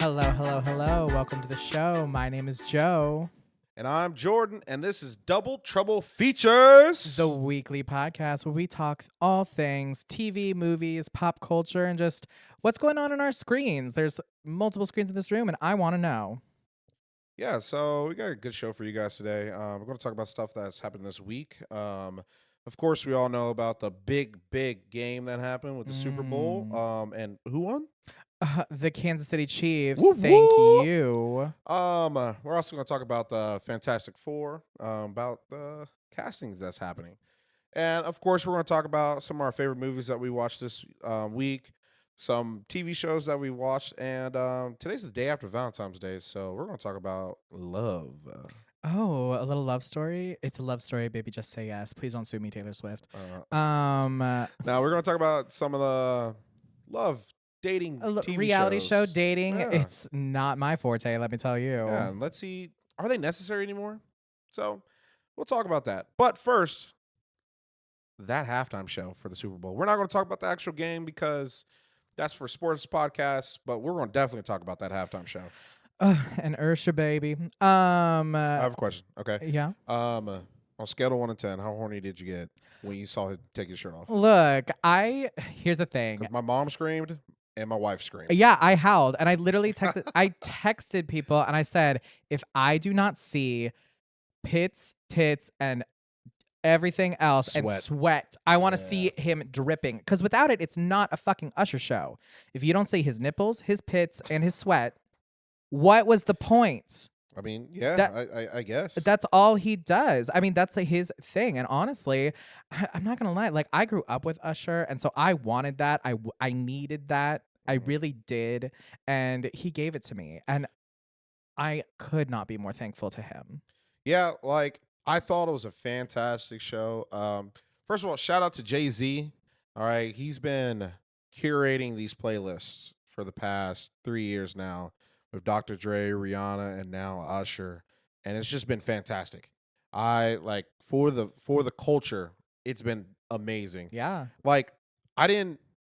Hello, hello, hello. Welcome to the show. My name is Joe. And I'm Jordan, and this is Double Trouble Features. The weekly podcast where we talk all things TV, movies, pop culture, and just what's going on our screens. There's multiple screens in this room, and I want to know. Yeah, so we got a good show for you guys today. We're going to talk about stuff that's happened this week. Of course, we all know about the big game that happened with the Super Bowl. And who won? The Kansas City Chiefs. Whoop, Thank whoop. you. We're also going to talk about the Fantastic Four, about the castings that's happening. And, of course, we're going to talk about some of our favorite movies that we watched this week, some TV shows that we watched, and today's the day after Valentine's Day, so we're going to talk about love. Oh, a little love story. It's a love story, baby. Just say yes. Please don't sue me, Taylor Swift. Now we're going to talk about some of the love dating TV reality shows. show dating. Yeah. It's not my forte, let me tell you. Yeah, and let's see, are they necessary anymore? So we'll talk about that. But first, that halftime show for the Super Bowl. We're not going to talk about the actual game because that's for sports podcasts, but we're going to definitely talk about that halftime show. And Ursha, baby. I have a question. Okay. Yeah. On a scale of 1 to 10, how horny did you get when you saw him take his shirt off? Look, here's the thing. 'Cause my mom screamed and my wife screamed. Yeah, I howled and I literally texted I texted people and I said, if I do not see pits, tits, and everything else and sweat, I want to see him dripping. Because without it, it's not a fucking Usher show. If you don't see his nipples, his pits, and his sweat, what was the point? I mean, yeah, I guess. That's all he does. I mean, that's his thing. And honestly, I'm not going to lie. Like, I grew up with Usher, and so I wanted that. I needed that. I really did. And he gave it to me. And I could not be more thankful to him. Yeah, like, I thought it was a fantastic show. First of all, shout out to Jay-Z. All right, he's been curating these playlists for the past 3 years now with Dr. Dre, Rihanna, and now Usher, and it's just been fantastic. I like for the culture, it's been amazing. Yeah. Like I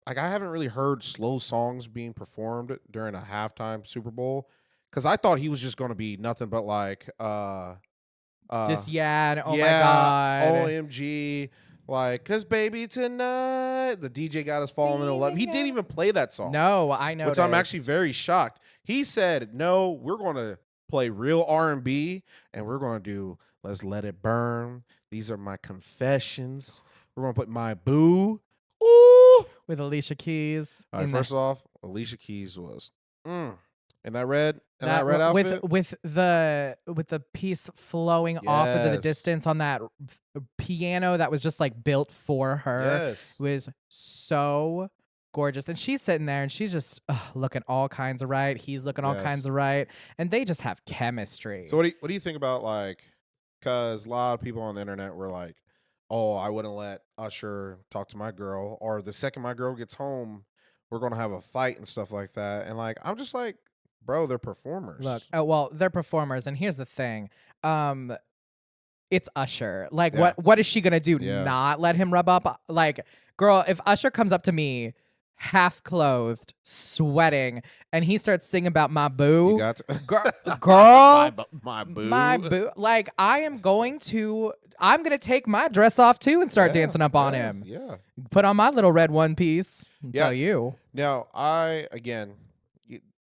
haven't really heard slow songs being performed during a halftime Super Bowl because I thought he was just going to be nothing but like my God. OMG, like, 'cause baby tonight, the DJ got us falling in love. He didn't even play that song. No, I know. Which I'm actually very shocked. He said, no, we're going to play real R&B, and we're going to do Let's Let It Burn. These are my confessions. We're going to put My Boo. Ooh. With Alicia Keys. All right, first off, Alicia Keys was in that red outfit. With the piece flowing off into the distance on that piano that was just like built for her. Yes. It was so gorgeous. And she's sitting there and she's just looking all kinds of right. He's looking all kinds of right. And they just have chemistry. So what do you think about, like, because a lot of people on the internet were like, oh, I wouldn't let Usher talk to my girl, or the second my girl gets home, we're going to have a fight and stuff like that. And like, I'm just like, bro, they're performers. Look, well, they're performers. And here's the thing. It's Usher. Like, what is she going to do? Yeah. Not let him rub up? Like, girl, if Usher comes up to me half clothed, sweating, and he starts singing about my boo. You got to- girl, my boo. My boo. Like, I'm going to take my dress off too and start dancing up on him. Yeah. Put on my little red one piece. Tell you. Now,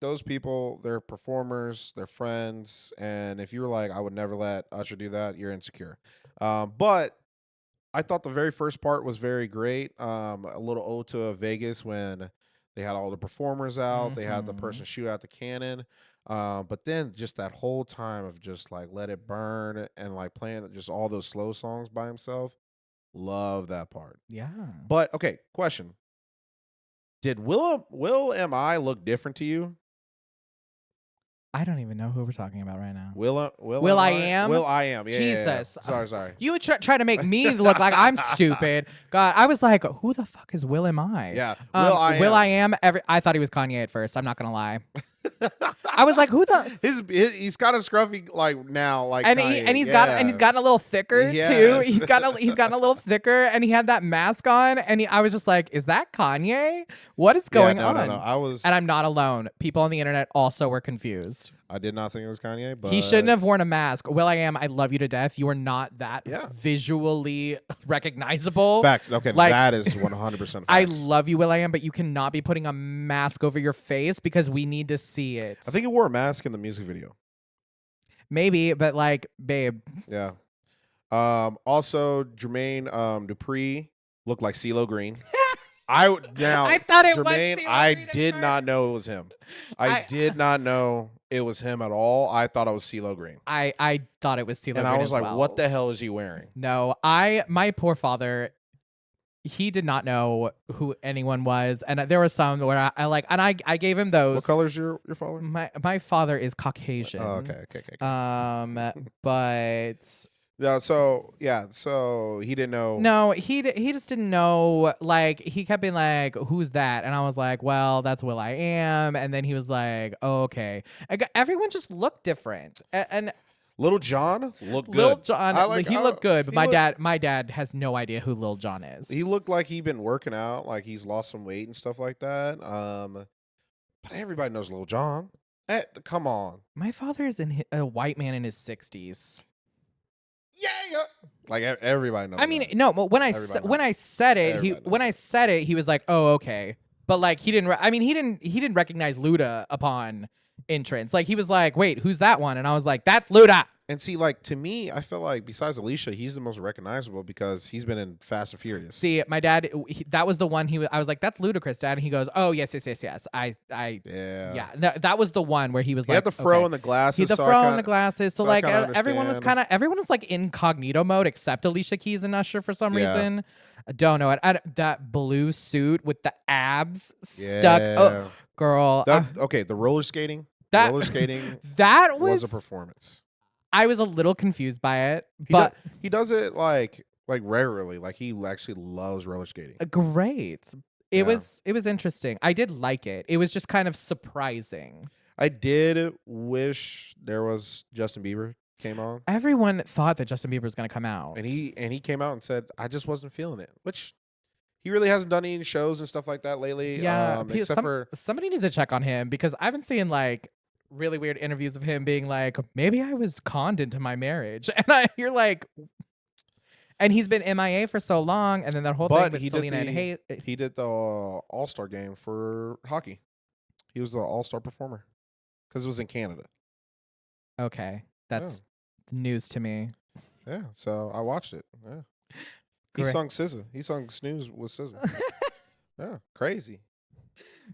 those people, they're performers, they're friends, and if you're like, I would never let Usher do that, you're insecure. But I thought the very first part was very great. A little ode to Vegas when they had all the performers out. They had the person shoot out the cannon. But then just that whole time of just like Let It Burn and like playing just all those slow songs by himself. Love that part. Yeah. But, okay, question. Did Will Am I look different to you? I don't even know who we're talking about right now. Will I Am? Will I Am. Yeah, Jesus. Yeah. Sorry. You try to make me look like I'm stupid. God, I was like, who the fuck is Will Am I? Yeah. Will I Am. I thought he was Kanye at first. I'm not going to lie. I was like, who the? He's kind of scruffy like now, like And Kanye. he's Yeah. gotten a little thicker too. Yes. He's gotten a little thicker, and he had that mask on, and I was just like, is that Kanye? What is Yeah, going no, on? no. And I'm not alone. People on the internet also were confused. I did not think it was Kanye, but He shouldn't have worn a mask. will.i.am, I love you to death. You are not that Yeah. visually recognizable. Facts. Okay, Like, that is 100% facts. I love you, will.i.am, but you cannot be putting a mask over your face because we need to see it. I think he wore a mask in the music video. Maybe, but like, babe. Yeah. Also, Jermaine Dupri looked like CeeLo Green. I thought it was Jermaine. CeeLo I Green at did not first. know it was him. I did not know it was him at all. I thought it was CeeLo Green. I thought it was CeeLo Green And I was as like, well. what the hell is he wearing? No, my poor father, he did not know who anyone was, and there were some where I gave him those. What color is your father? My father is Caucasian. Oh, okay. But Yeah, so he didn't know. no, he just didn't know. Like, he kept being like, "Who's that?" And I was like, "Well, that's will.i.am." And then he was like, "Oh, okay." Everyone just looked different, and Little John looked good. Lil Jon, he looked good, but my dad has no idea who Lil Jon is. He looked like he'd been working out, like he's lost some weight and stuff like that. But everybody knows Lil Jon. Come on. My father is a white man in his 60s. Yeah. Like everybody knows. I mean, that. no, but when I said it, he was like, "Oh, okay." But like, he didn't. He didn't recognize Luda upon entrance. Like, he was like, "Wait, who's that one?" And I was like, "That's Luda." And see, like, to me, I feel like besides Alicia, he's the most recognizable because he's been in Fast and Furious. See, my dad, that was the one I was like, "That's ludicrous, Dad." And he goes, "Oh, yes. Yeah. That was the one where he was He like, had the fro okay. and the glasses. He had the fro and the glasses. So like, everyone was like incognito mode except Alicia Keys and Usher for some reason. I don't know it. That blue suit with the abs stuck. Oh, girl. Okay, the roller skating. That was a performance. I was a little confused by it, but he does it like rarely. Like, he actually loves roller skating. Great. It was interesting. I did like it. It was just kind of surprising. I did wish there was Justin Bieber came on. Everyone thought that Justin Bieber was going to come out, and he came out and said, "I just wasn't feeling it," which he really hasn't done any shows and stuff like that lately. Yeah, except for somebody needs to check on him because I've been seeing like really weird interviews of him being like, maybe I was conned into my marriage. And you're like, and he's been MIA for so long. And then that whole thing with Selena and Hayes. He did the All-Star game for hockey. He was the All-Star performer because it was in Canada. Okay. That's news to me. Yeah. So I watched it. Yeah. He sung SZA. He sung Snooze with SZA. Yeah. Crazy.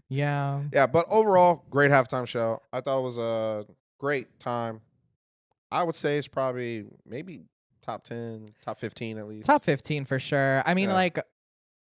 Yeah. Yeah, but overall, great halftime show. I thought it was a great time. I would say it's probably maybe top 10, top 15 at least. Top 15 for sure. I mean, like,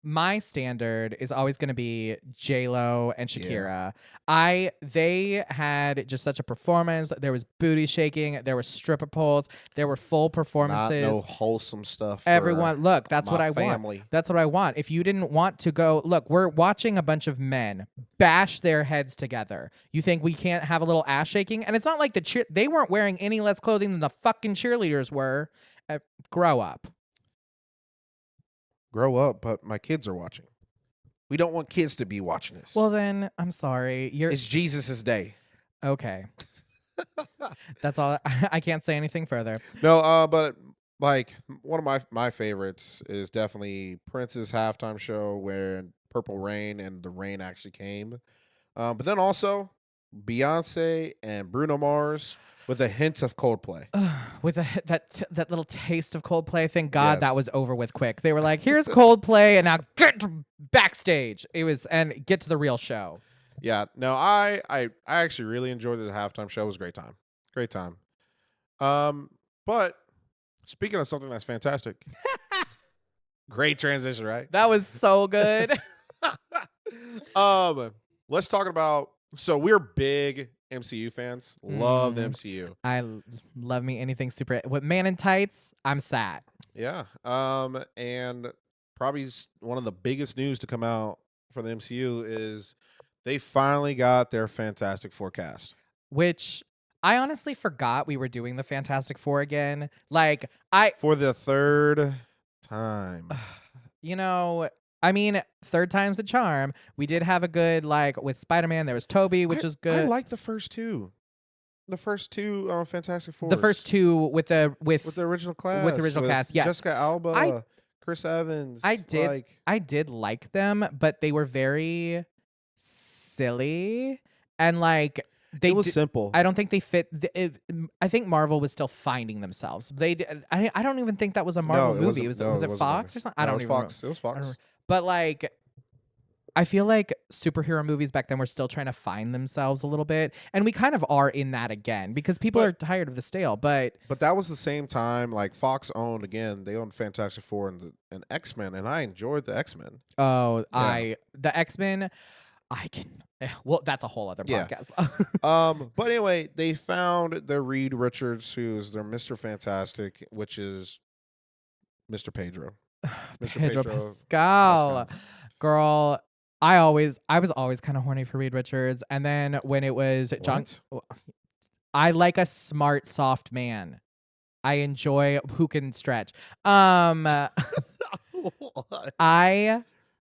my standard is always going to be J-Lo and Shakira. Yeah. They had just such a performance. There was booty shaking. There were stripper poles. There were full performances. Not no wholesome stuff. Everyone, look, that's what I want. That's what I want. If you didn't want to go, look, we're watching a bunch of men bash their heads together. You think we can't have a little ass shaking? And it's not like they weren't wearing any less clothing than the fucking cheerleaders were. Grow up. Grow up, but my kids are watching. We don't want kids to be watching this. Well, then, I'm sorry. It's Jesus' day. Okay. That's all. I can't say anything further. No, but like one of my favorites is definitely Prince's halftime show where Purple Rain and the rain actually came. But then also Beyonce and Bruno Mars with a hint of Coldplay. With that little taste of Coldplay. Thank God that was over with quick. They were like, here's Coldplay, and now get backstage. And get to the real show. Yeah. No, I actually really enjoyed the halftime show. It was a great time. Great time. But speaking of something that's fantastic. Great transition, right? That was so good. Let's talk about, so we're big MCU fans. Love the MCU. I love me anything super. With Man in Tights, I'm sad. Yeah. And probably one of the biggest news to come out for the MCU is They finally got their Fantastic Four cast. which I honestly forgot we were doing the Fantastic Four again. Like, I, For the third time. you know, I mean, third time's a charm. We did have a good, like, with Spider-Man, there was Toby, which was I good. like the first two. The first two Fantastic Fours. The first two with the original class. with the original cast, yes. Jessica Alba, Chris Evans. I did Like, I did like them, but they were very silly and like it was simple. I don't think they fit. I think Marvel was still finding themselves. I don't even think that was a Marvel movie. Was it Fox or something? I don't even remember. It was Fox. But like, I feel like superhero movies back then were still trying to find themselves a little bit, and we kind of are in that again because people are tired of the stale. But that was the same time like Fox owned again. They owned Fantastic Four and X-Men, and I enjoyed the X-Men. Oh, yeah. The X-Men. I can. Well, that's a whole other podcast. But anyway, they found their Reed Richards, who's their Mr. Fantastic, which is Mr. Pedro. Pedro Pascal. Girl, I was always kind of horny for Reed Richards, and then when it was John, I like a smart, soft man. I enjoy who can stretch. I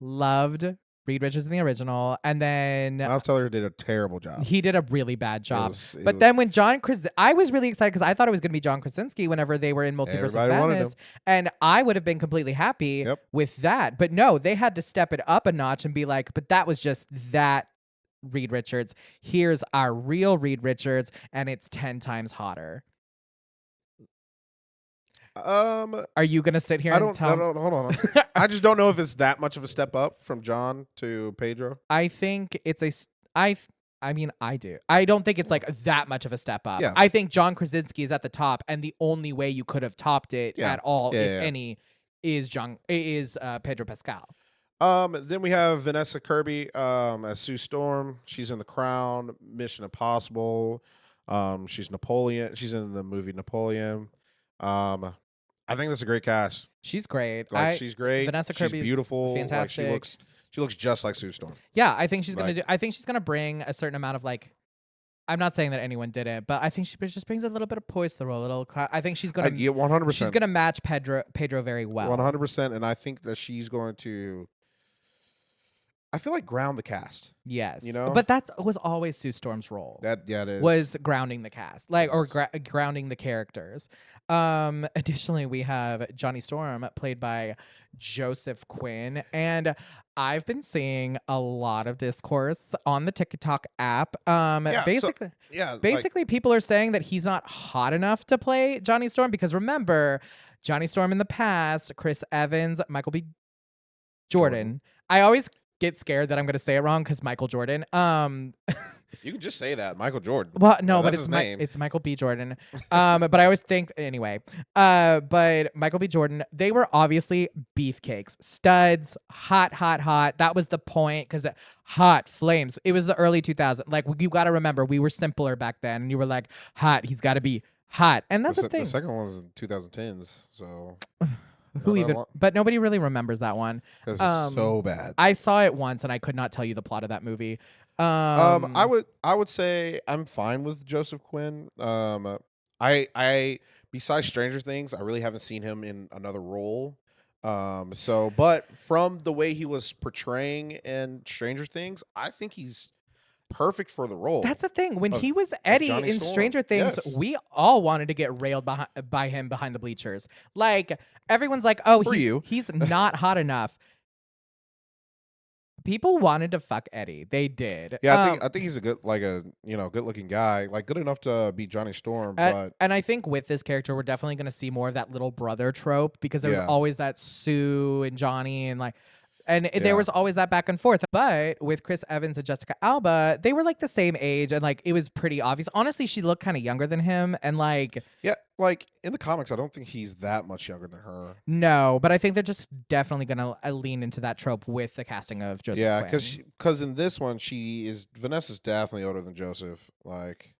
loved Reed Richards in the original, and then Miles Teller did a terrible job. He did a really bad job. But then when I was really excited because I thought it was going to be John Krasinski whenever they were in Multiverse of Madness, and I would have been completely happy with that. But no, they had to step it up a notch and be like, but that was just that Reed Richards. Here's our real Reed Richards, and it's 10 times hotter. Are you gonna sit here and tell? Hold on. I just don't know if it's that much of a step up from John to Pedro. I think it's I mean, I do. I don't think it's like that much of a step up. Yeah. I think John Krasinski is at the top, and the only way you could have topped it at all, if any, is Pedro Pascal. Then we have Vanessa Kirby as Sue Storm. She's in The Crown, Mission Impossible. She's Napoleon. She's in the movie Napoleon. I think that's a great cast. She's great. She's great. Vanessa Kirby's she's beautiful. fantastic. Like, she looks just like Sue Storm. Yeah, I think she's gonna do. I think she's gonna bring a certain amount of like. I'm not saying that anyone didn't, but I think she just brings a little bit of poise to the role. I think she's gonna. 100%. She's gonna match Pedro very well. 100%, and I think that she's going to. I feel like ground the cast. Yes, you know, but that was always Sue Storm's role. It is. Was grounding the cast, or grounding the characters. Additionally, we have Johnny Storm, played by Joseph Quinn, and I've been seeing a lot of discourse on the TikTok app. Basically, people are saying that he's not hot enough to play Johnny Storm because remember, Johnny Storm in the past, Chris Evans, Michael B. Jordan. I always get scared that I'm going to say it wrong because Michael Jordan. You can just say that, Michael Jordan. Well, no, but it's Michael B. Jordan. But I always think anyway. But Michael B. Jordan, they were obviously beefcakes, studs, hot. That was the point because hot flames. It was the early 2000s. Like you got to remember, we were simpler back then, and you were like, hot. He's got to be hot, and that's the thing. The second one was in 2010s, so. But nobody really remembers that one. It's so bad. I saw it once and I could not tell you the plot of that movie. I would say I'm fine with Joseph Quinn. I besides Stranger Things, I really haven't seen him in another role. But from the way he was portraying in Stranger Things, I think he's perfect for the role. That's the thing. When he was Eddie in Stranger Things, we all wanted to get railed by him behind the bleachers. Like everyone's like, "Oh, he's not hot enough." People wanted to fuck Eddie. They did. Yeah, I think he's a good looking guy, like good enough to be Johnny Storm. But and I think with this character, we're definitely going to see more of that little brother trope because there was always that Sue and Johnny and like. And there was always that back and forth. But with Chris Evans and Jessica Alba, they were like the same age. And like it was pretty obvious. Honestly, she looked kind of younger than him. And like. Yeah, like in the comics, I don't think he's that much younger than her. No, but I think they're just definitely going to lean into that trope with the casting of Joseph Quinn. Yeah, because in this one, Vanessa's definitely older than Joseph. Like.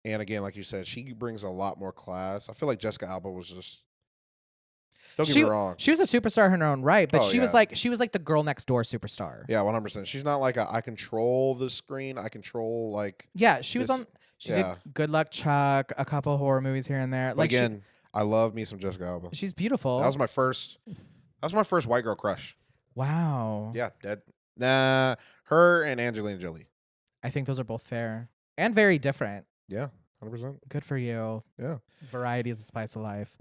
And again, like you said, she brings a lot more class. I feel like Jessica Alba was just. Don't get me wrong. She was a superstar in her own right, but Oh, she was like the girl next door superstar. Yeah, 100%. She's not like I control the screen. I control like. Yeah, she was this- on. She did Good Luck Chuck, a couple horror movies here and there. But Like again, I love me some Jessica Alba. she's beautiful. That was my first. That was my first white girl crush. Wow. Yeah, dead. Nah, her and Angelina Jolie. I think those are both fair and very different. Yeah, 100%. Good for you. Yeah. Variety is the spice of life.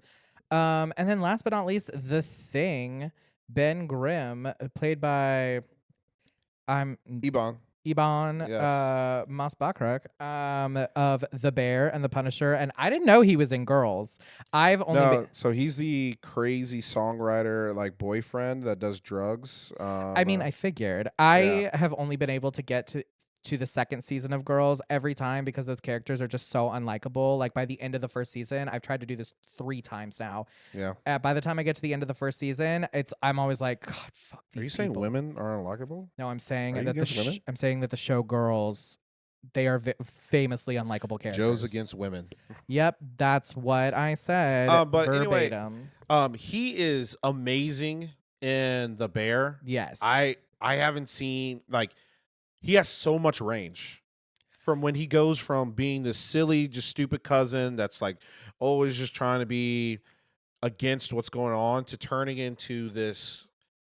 And then last but not least, The Thing. Ben Grimm, played by Ebon. Yes. Mas Bachrach, of The Bear and The Punisher, and I didn't know he was in Girls. I've only so he's the crazy songwriter, like boyfriend that does drugs. I mean, I figured. I have only been able to get to the second season of Girls every time because those characters are just so unlikable. Like by the end of the first season, I've tried to do this 3 times now. Yeah. By the time I get to the end of the first season, I'm always like, God, fuck these Are you saying people. women are unlikable? No, I'm saying Are you that against I'm saying that the show Girls, they are famously unlikable characters. Joe's against women. Yep, that's what I said. But verbatim. anyway, he is amazing in The Bear. Yes. I haven't seen like. He has so much range from when he goes from being this silly, just stupid cousin that's like always just trying to be against what's going on to turning into this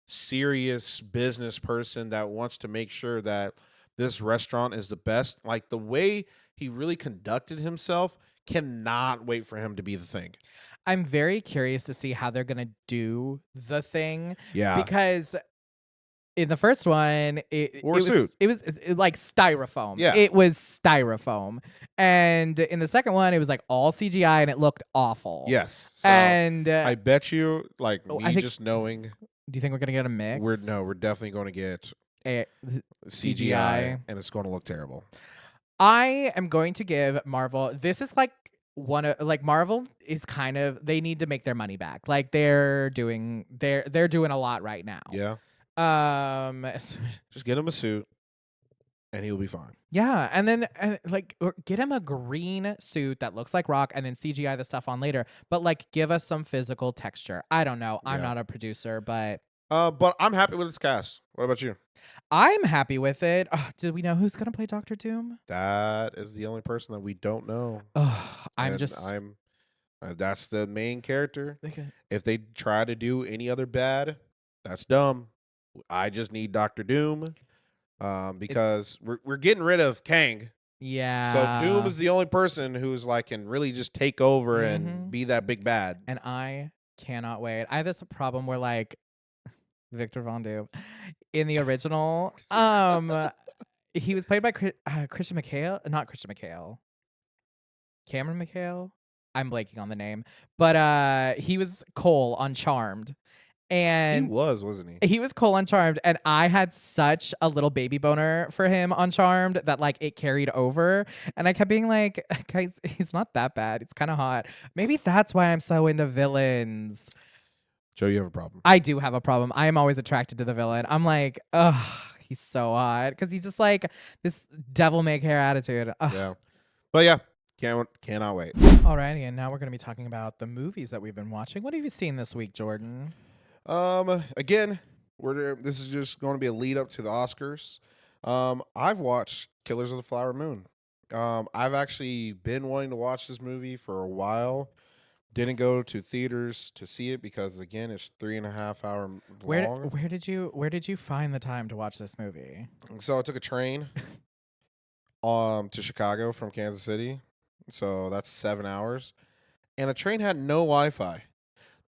serious business person that wants to make sure that this restaurant is the best. Like the way he really conducted himself, cannot wait for him to be The Thing. I'm very curious to see how they're going to do The Thing. Yeah. Because in the first one, it was like styrofoam. Yeah. It was styrofoam. And in the second one, it was like all CGI and it looked awful. Yes. So and I bet you, like me think, just knowing. Do you think we're going to get a mix? We're definitely going to get CGI. And it's going to look terrible. I am going to give Marvel, this is like Marvel is kind of, they need to make their money back. Like they're doing a lot right now. Yeah. Just get him a suit and he'll be fine. Yeah, and then get him a green suit that looks like rock and then CGI the stuff on later, but like give us some physical texture. I don't know. I'm not a producer, but I'm happy with its cast. What about you? I'm happy with it. Do we know who's going to play Dr. Doom? That is the only person that we don't know. That's the main character. Okay. If they try to do any other bad, that's dumb. I just need Dr. Doom because we're getting rid of Kang. Yeah. So Doom is the only person who's like can really just take over and be that big bad. And I cannot wait. I have this problem where like Victor Von Doom in the original, he was played by Christian McHale, not Christian McHale, Cameron McHale. I'm blanking on the name, but he was Cole on Charmed. And he wasn't he? He was Cole on Charmed, and I had such a little baby boner for him on Charmed that like it carried over. And I kept being like, guys, he's not that bad. It's kind of hot. Maybe that's why I'm so into villains. Joe, you have a problem. I do have a problem. I am always attracted to the villain. I'm like, ugh, he's so hot because he's just like this devil may care attitude. Ugh. Yeah, but yeah. Cannot wait. Alrighty, and now we're going to be talking about the movies that we've been watching. What have you seen this week, Jordan? Again, this is just going to be a lead up to the Oscars. I've watched Killers of the Flower Moon. I've actually been wanting to watch this movie for a while. Didn't go to theaters to see it because again, it's 3.5 hour long. Where did you find the time to watch this movie? So I took a train to Chicago from Kansas City. So that's 7 hours. And the train had no Wi-Fi.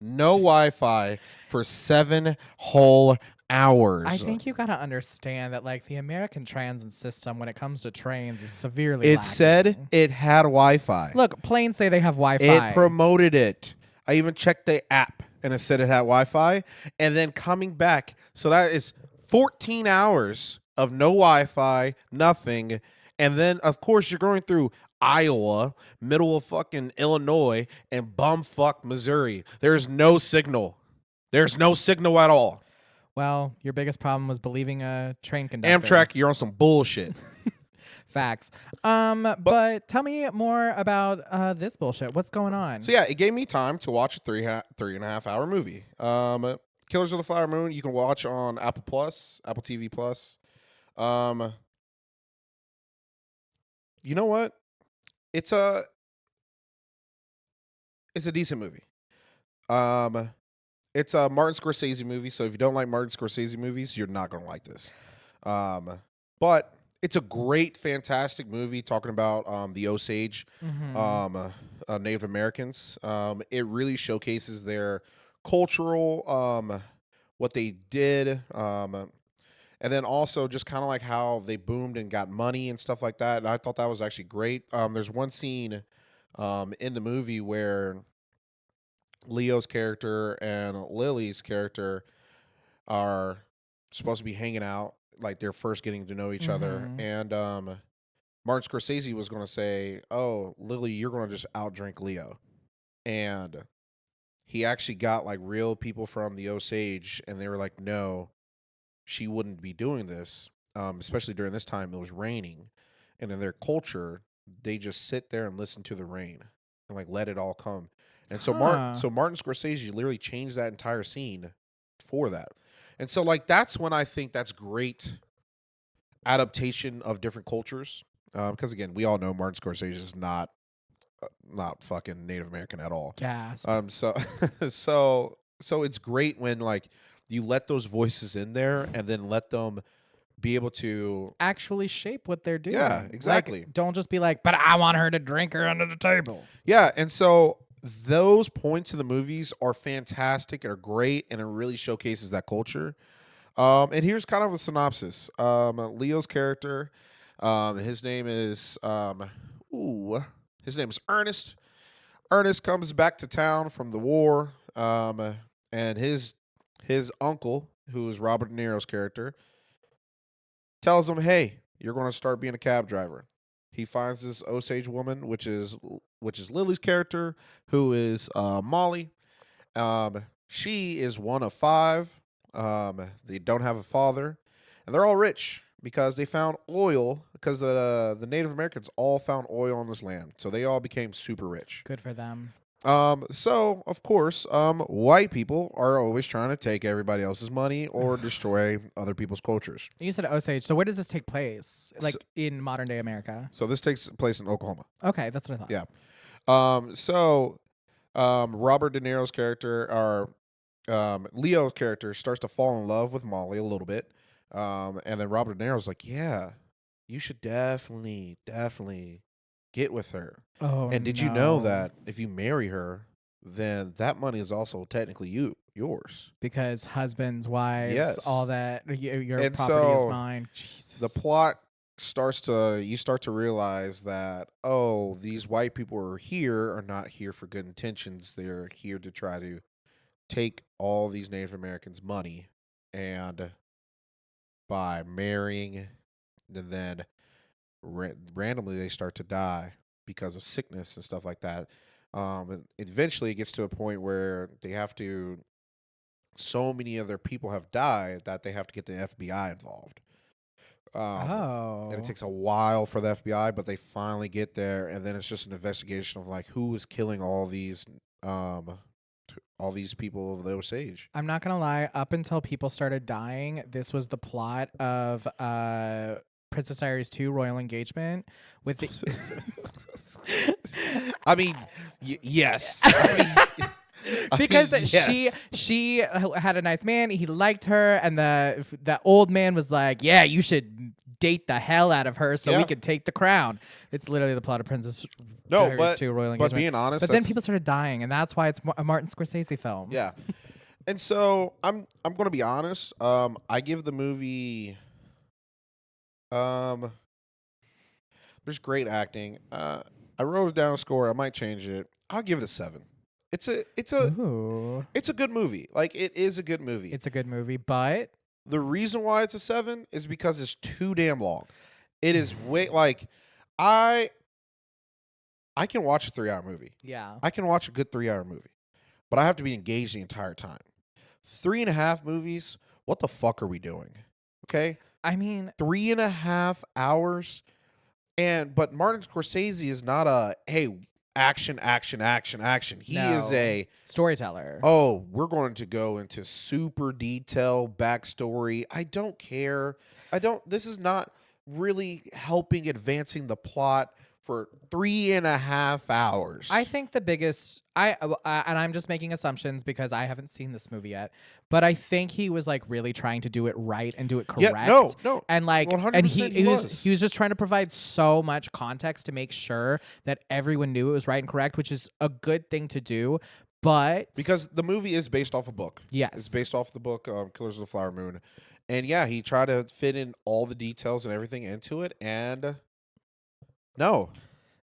No Wi-Fi for 7 whole hours. I think you got to understand that like the American transit system when it comes to trains is severely It lacking. said it had Wi-Fi. Look, planes say they have Wi-Fi. It promoted it. I even checked the app and it said it had Wi-Fi. And then coming back, so that is 14 hours of no Wi-Fi, nothing. And then, of course, you're going through Iowa, middle of fucking Illinois, and bumfuck Missouri. There's no signal. There's no signal at all. Well, your biggest problem was believing a train conductor. Amtrak, you're on some bullshit. Facts. But But tell me more about this bullshit. What's going so on? yeah, it gave me time to watch a 3.5 hour movie. Killers of the Flower Moon. You can watch on Apple Plus, Apple TV Plus. Um, you know what? It's a it's a decent movie. Um, it's a Martin Scorsese movie. So if you don't like Martin Scorsese movies, you're not gonna like this. But it's a great, fantastic movie talking about the Osage, Mm-hmm. Native Americans. It really showcases their cultural, what they did, and then also just kind of like how they boomed and got money and stuff like that. And I thought that was actually great. There's one scene in the movie where Leo's character and Lily's character are supposed to be hanging out, like they're first getting to know each other, Mm-hmm. and Martin Scorsese was going to say, "Oh, Lily, you're going to just outdrink Leo," and he actually got like real people from the Osage, and they were like, "No, she wouldn't be doing this." Especially during this time, it was raining, and in their culture, they just sit there and listen to the rain and like let it all come. And so Huh. Martin Scorsese literally changed that entire scene for that. And so like that's when I think that's great adaptation of different cultures. Because again, we all know Martin Scorsese is not fucking Native American at all. Gasp. So so it's great when like you let those voices in there and then let them be able to. Actually shape what they're Yeah, doing. exactly. Like, don't just be like, but I want her to drink her under the table. Yeah, and so those points in the movies are fantastic and are great, and it really showcases that culture. And here's kind of a synopsis. Leo's character, his name is his name is Ernest. Ernest comes back to town from the war, and his uncle, who is Robert De Niro's character, tells him, "Hey, you're going to start being a cab driver." He finds this Osage woman, which is Lily's character, who is Molly. She is one of five. They don't have a father, and they're all rich because they found oil. Because the Native Americans all found oil on this land, so they all became super rich. Good for them. So of course, white people are always trying to take everybody else's money or destroy other people's cultures. You said Osage. So where does this take place? Like So, in modern day America? so this takes place in Oklahoma. Okay, that's what I thought. Yeah. Robert De Niro's character, or Leo's character, starts to fall in love with Molly a little bit. And then Robert De Niro's like, "Yeah, you should definitely get with her. Oh And did you know no. that if you marry her, then that money is also technically yours?" Because husbands, wives, Yes. all that, your And property is so mine. Jesus. the plot you start to realize that, oh, these white people are not here for good intentions. They're here to try to take all these Native Americans' money, and by marrying, and then randomly they start to die because of sickness and stuff like that. And eventually it gets to a point where they have to. So many other people have died that they have to get the FBI involved. And it Oh. takes a while for the FBI, but they finally get there, and then it's just an investigation of like who is killing um, all these people of the Osage. I'm not gonna lie, up until people started dying, this was the plot of Princess Diaries 2 Royal Engagement with the I mean, yes. I mean, because yes. she had a nice man, he liked her, and the old man was like, "Yeah, you should date the hell out of her so we Yeah. can take the crown." It's literally the plot of Princess No, Diaries 2 Royal but Engagement. being honest, But then people started dying, and that's why it's a Martin Scorsese film. yeah. And so I'm gonna be honest. I give the movie um there's great acting. I wrote it down a score. I might change it. I'll give it a 7. Ooh. It's a good movie. Like, it is a good movie. It's a good movie, but The reason why it's a 7 is because it's too damn long. It is way like I I can watch a 3-hour movie. yeah. I can watch a good 3-hour movie, but I have to be engaged the entire time. 3.5 movies. What the fuck are we doing? Okay, I mean, 3.5 hours. but Martin Scorsese is not a hey action action action action. He is No. a Storyteller. oh, we're going to go into super detail backstory. I don't care. I don't. This is not really helping advancing the plot for 3.5 hours. I think the biggest and I'm just making assumptions because I haven't seen this movie yet, but I think he was like really trying to do it right and do it correct. Yeah, no, And like 100% and he was. he was just trying to provide so much context to make sure that everyone knew it was right and correct, which is a good thing to do. But Because the movie is based off a book. yes, It's based off the book Killers of the Flower Moon. And yeah, he tried to fit in all the details and everything into it, and no.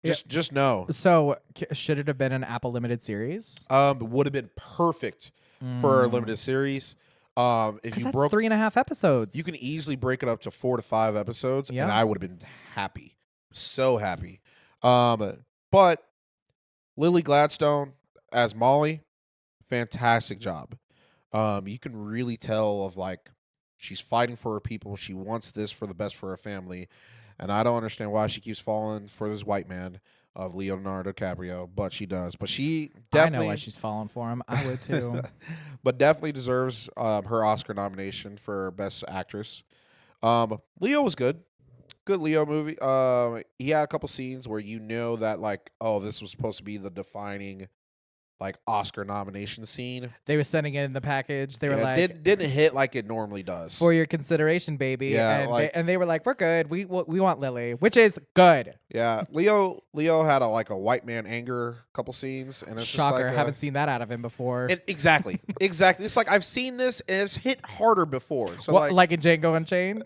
Yeah. Just no. So should it have been an Apple limited series? Would have been perfect for a limited series. If Because you that's broke 3.5 episodes. you can easily break it up to 4 to 5 episodes, Yeah. and I would have been happy. So happy. But Lily Gladstone as Molly, fantastic job. You can really tell of like she's fighting for her people. She wants this for the best for her family. And I don't understand why she keeps falling for this white man of Leonardo DiCaprio, but she does. But she definitely I know why she's falling for him. I would too. but definitely deserves her Oscar nomination for Best Actress. Leo was good. Good Leo movie. He had a couple scenes where you know that like, oh, this was supposed to be the defining like Oscar nomination scene. They were sending it in the package. They were Yeah, like, didn't hit like it normally does. for your consideration, baby. Yeah, and they were like, we're good. We want Lily, which is good. Yeah, Leo had a white man anger couple scenes, and it's Shocker. just like Haven't seen that out of him before. exactly. It's like I've seen this and it's hit harder before. So like in Django Unchained.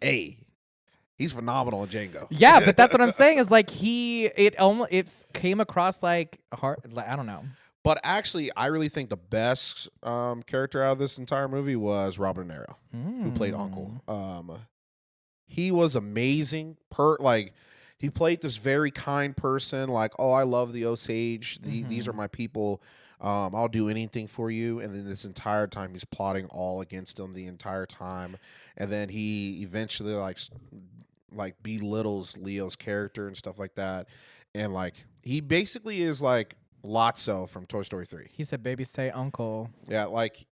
hey, he's phenomenal in Django. Yeah, but that's what I'm saying is like it came across like hard. Like, I don't know. But actually, I really think the best character out of this entire movie was Robert De Niro, who played Uncle. He was amazing. He played this very kind person. Like, oh, I love the Osage. These are my people. I'll do anything for you. And then this entire time, he's plotting all against them the entire time. And then he eventually like belittles Leo's character and stuff like that. And like he basically is like Lotso from Toy Story 3. He said, "Baby, say uncle." Yeah, like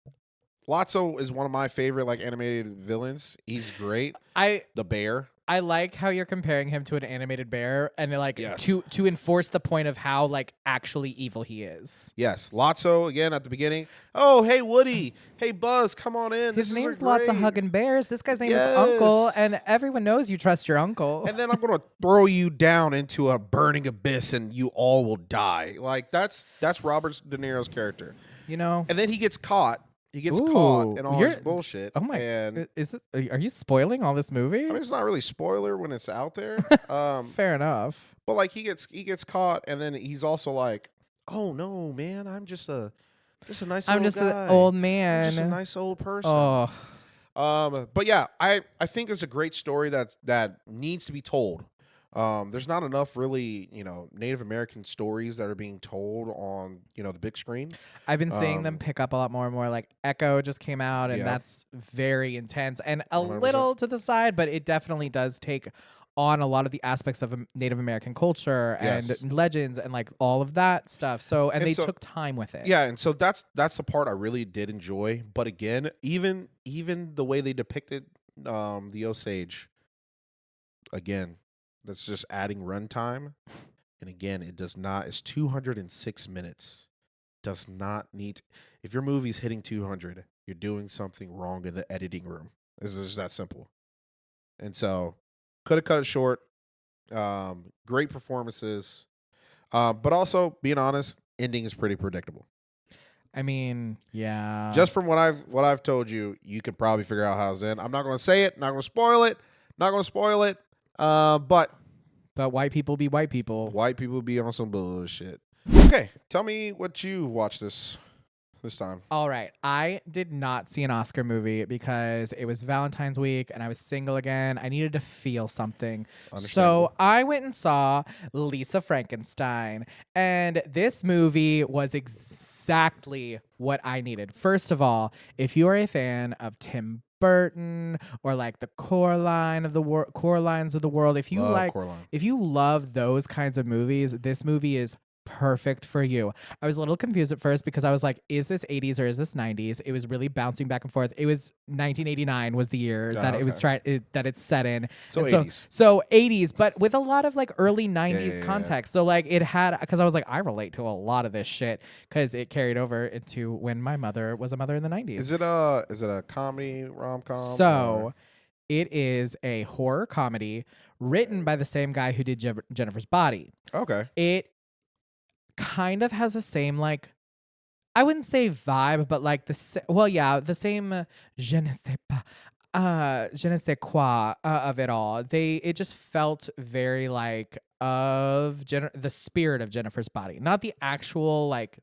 Lotso is one of my favorite like animated villains. He's great. The bear. I like how you're comparing him to an animated bear and like Yes. to enforce the point of how like actually evil he is. Yes, Lotso again at the beginning. Oh, hey Woody, hey Buzz, come on in. His This name's is Lots of great. Hugging Bears. This guy's name is Uncle, Yes. and everyone knows you trust your uncle. And then I'm gonna throw you down into a burning abyss, and you all will die. Like that's Robert De Niro's character. You know. And then he gets caught. He gets Ooh, caught in all his you're- bullshit. Oh my! And Is it? Are you spoiling all this movie? I mean, it's not really spoiler when it's out there. Fair enough. But like he gets caught, and then he's also like, "Oh no, man, I'm just a nice. I'm old just guy. an old I'm man. just a nice old person." Oh, But yeah, I think it's a great story that needs to be told. There's not enough really, Native American stories that are being told on, the big screen. I've been seeing them pick up a lot more and more. Like Echo just came out, and Yeah. that's very intense and a 100%. little to the side, but it definitely does take on a lot of the aspects of Native American culture and Yes. legends and like all of that stuff. So And they so- took time with it. Yeah, and so that's the part I really did enjoy. But again, even the way they depicted the Osage, again, that's just adding runtime. And again, it does not. It's 206 minutes. Does not need. If your movie's hitting 200, you're doing something wrong in the editing room. This is just that simple. And so, could have cut it short. Great performances, but also being honest, ending is pretty predictable. I mean, yeah. Just from what I've told you, you could probably figure out how it's in. I'm not going to say it. Not going to spoil it. But white people be white people. white people be on some bullshit. Okay, tell me what you watched this time. All right. I did not see an Oscar movie because it was Valentine's week and I was single again. I needed to feel something. So I went and saw Lisa Frankenstein. And this movie was exactly what I needed. First of all, if you are a fan of Tim Burton or like the Coralines of the world, Love Coraline. if you love those kinds of movies, this movie is perfect for you. I was a little confused at first because I was like, is this 80s or is this 90s? It was really bouncing back and forth. It was 1989 was the year that it was that it's set in. So And 80s. so 80s, but with a lot of like early 90s yeah. context. So like it had, because I was like, I relate to a lot of this shit because it carried over into when my mother was a mother in the 90s. Is it a comedy rom-com? So it is a horror comedy written by the same guy who did Jennifer's Body. Okay. It kind of has the same, like, I wouldn't say vibe, but like the same je ne sais quoi of it all. It just felt very like of the spirit of Jennifer's Body, not the actual like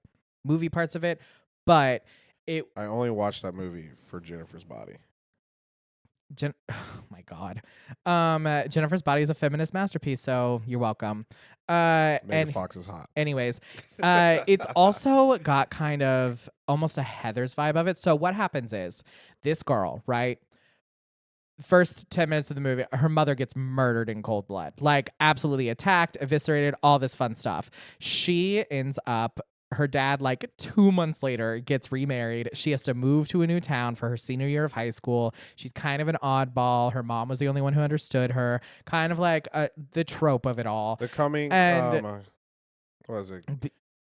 movie parts of it, but it. I only watched that movie for Jennifer's Body. Oh my God. Jennifer's Body is a feminist masterpiece, so you're welcome. Megan Fox is hot. Anyways, it's also got kind of almost a Heather's vibe of it. So what happens is this girl, right? First 10 minutes of the movie, her mother gets murdered in cold blood, like absolutely attacked, eviscerated, all this fun stuff. She ends up, her dad, like 2 months later, gets remarried. She has to move to a new town for her senior year of high school. She's kind of an oddball. Her mom was the only one who understood her. Kind of like the trope of it all. The coming, what was it?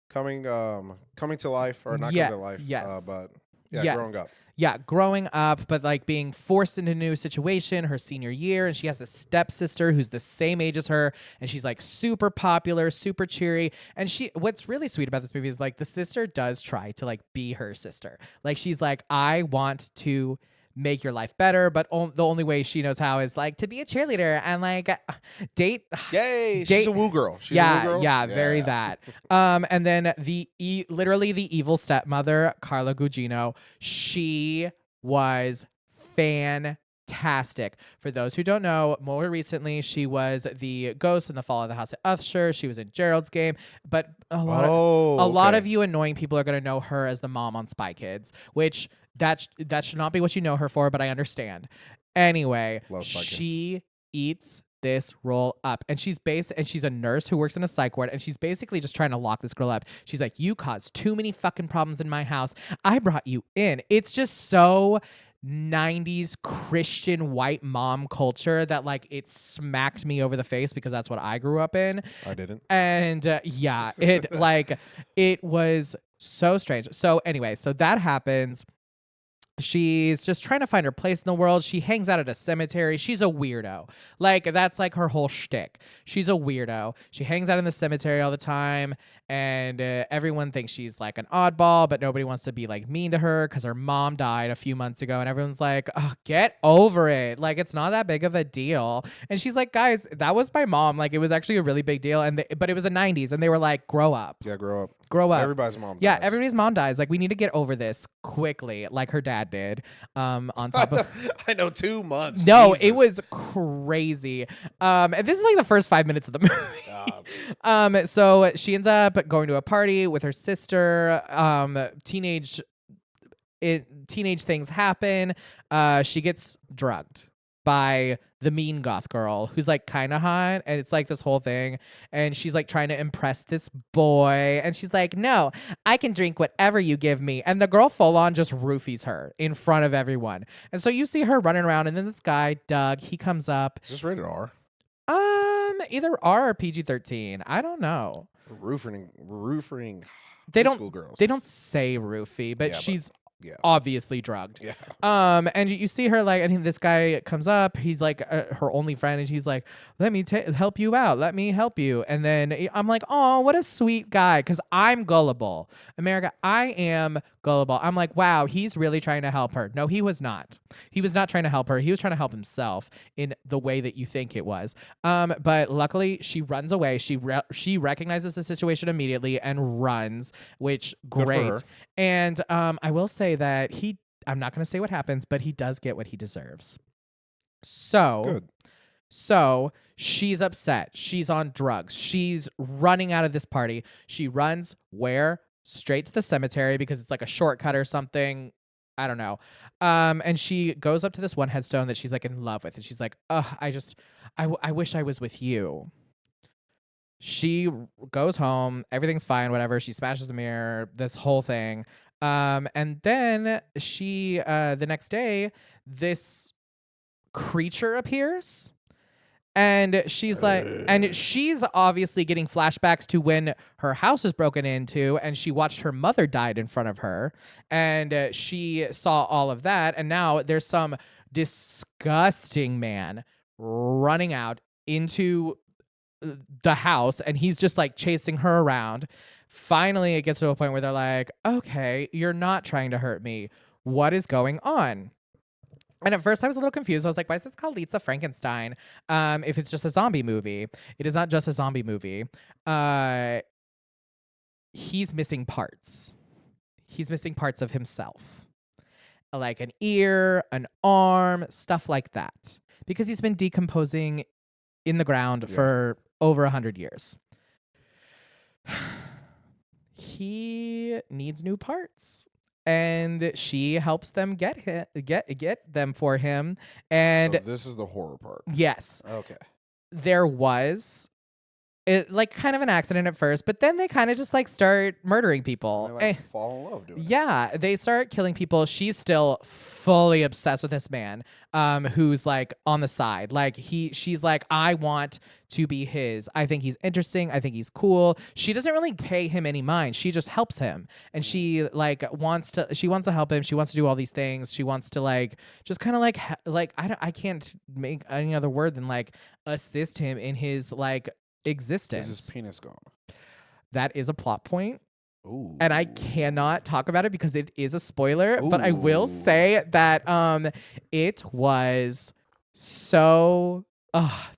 Coming to life, or not coming to life? Yes. But yeah, growing up. Yeah, growing up, but like being forced into a new situation her senior year. And she has a stepsister who's the same age as her. And she's like super popular, super cheery. And what's really sweet about this movie is like the sister does try to like be her sister. Like she's like, I want to make your life better, but the only way she knows how is like to be a cheerleader and like date. Yay, she's a woo girl. She's yeah, a woo girl? yeah, very that. And then literally the evil stepmother, Carla Gugino, she was fantastic. For those who don't know, more recently she was the ghost in The Fall of the House of Usher. She was in Gerald's Game, but a lot of you annoying people are gonna know her as the mom on Spy Kids, which that should not be what you know her for, but I understand. Anyway, she eats this role up, and she's a nurse who works in a psych ward, and she's basically just trying to lock this girl up. She's like, you caused too many fucking problems in my house. I brought you in. It's just so 90s Christian white mom culture that like it smacked me over the face because that's what I grew up in. I didn't. And it was so strange. So anyway, so that happens. She's just trying to find her place in the world. She hangs out at a cemetery. She's a weirdo. Like, that's like her whole shtick. She's a weirdo. She hangs out in the cemetery all the time, and everyone thinks she's like an oddball, but nobody wants to be like mean to her because her mom died a few months ago, and everyone's like, oh, get over it. Like, it's not that big of a deal. And she's like, guys, that was my mom. Like, it was actually a really big deal, but it was the 90s, and they were like, grow up. Yeah, grow up. Grow up. Everybody's mom dies. Yeah, everybody's mom dies. Like, we need to get over this quickly, like her dad did. On top of I know 2 months. No, Jesus. it was crazy. And this is like the first 5 minutes of the movie. So she ends up going to a party with her sister. Teenage things happen. She gets drugged by the mean goth girl who's like kind of hot, and it's like this whole thing, and she's like trying to impress this boy, and she's like, no, I can drink whatever you give me, and the girl full on just roofies her in front of everyone. And so you see her running around, and then this guy Doug, he comes up. Is this rated R? Either R or PG-13. I don't know. Roofing they school girls. They don't say roofie, but she's obviously drugged. Yeah. And you see her like, and this guy comes up. He's like her only friend, and she's like, "Let me help you out. Let me help you." And then I'm like, "Oh, what a sweet guy," because I'm gullible. America, I am gullible. I'm like, wow, he's really trying to help her. No, he was not. He was not trying to help her. He was trying to help himself in the way that you think it was. But luckily, she runs away. She recognizes the situation immediately and runs, which great. And I will say that I'm not going to say what happens, but he does get what he deserves. So she's upset. She's on drugs. She's running out of this party. She runs where? Straight to the cemetery because it's like a shortcut or something. I don't know. And she goes up to this one headstone that she's like in love with, and she's like, ugh, I wish I was with you. She goes home, everything's fine, whatever. She smashes the mirror, this whole thing. And then the next day, this creature appears. And she's obviously getting flashbacks to when her house was broken into and she watched her mother died in front of her. And she saw all of that. And now there's some disgusting man running out into the house and he's just like chasing her around. Finally, it gets to a point where they're like, okay, you're not trying to hurt me. What is going on? And at first I was a little confused. I was like, why is this called Lisa Frankenstein? If it's just a zombie movie. It is not just a zombie movie. He's missing parts. He's missing parts of himself. Like an ear, an arm, stuff like that. Because he's been decomposing in the ground for over 100 years. He needs new parts. And she helps them get them for him. And so this is the horror part. Yes. Okay. There was like kind of an accident at first, but then they kind of just like start murdering people. And they fall in love doing it. Yeah, they start killing people. She's still fully obsessed with this man, who's like on the side. Like she's like, I want to be his. I think he's interesting. I think he's cool. She doesn't really pay him any mind. She just helps him, and she wants to help him. She wants to do all these things. She wants to like just kind of like I can't make any other word than like assist him in his like existence. Is his penis gone? That is a plot point. Ooh. And I cannot talk about it because it is a spoiler. Ooh. But I will say that it was so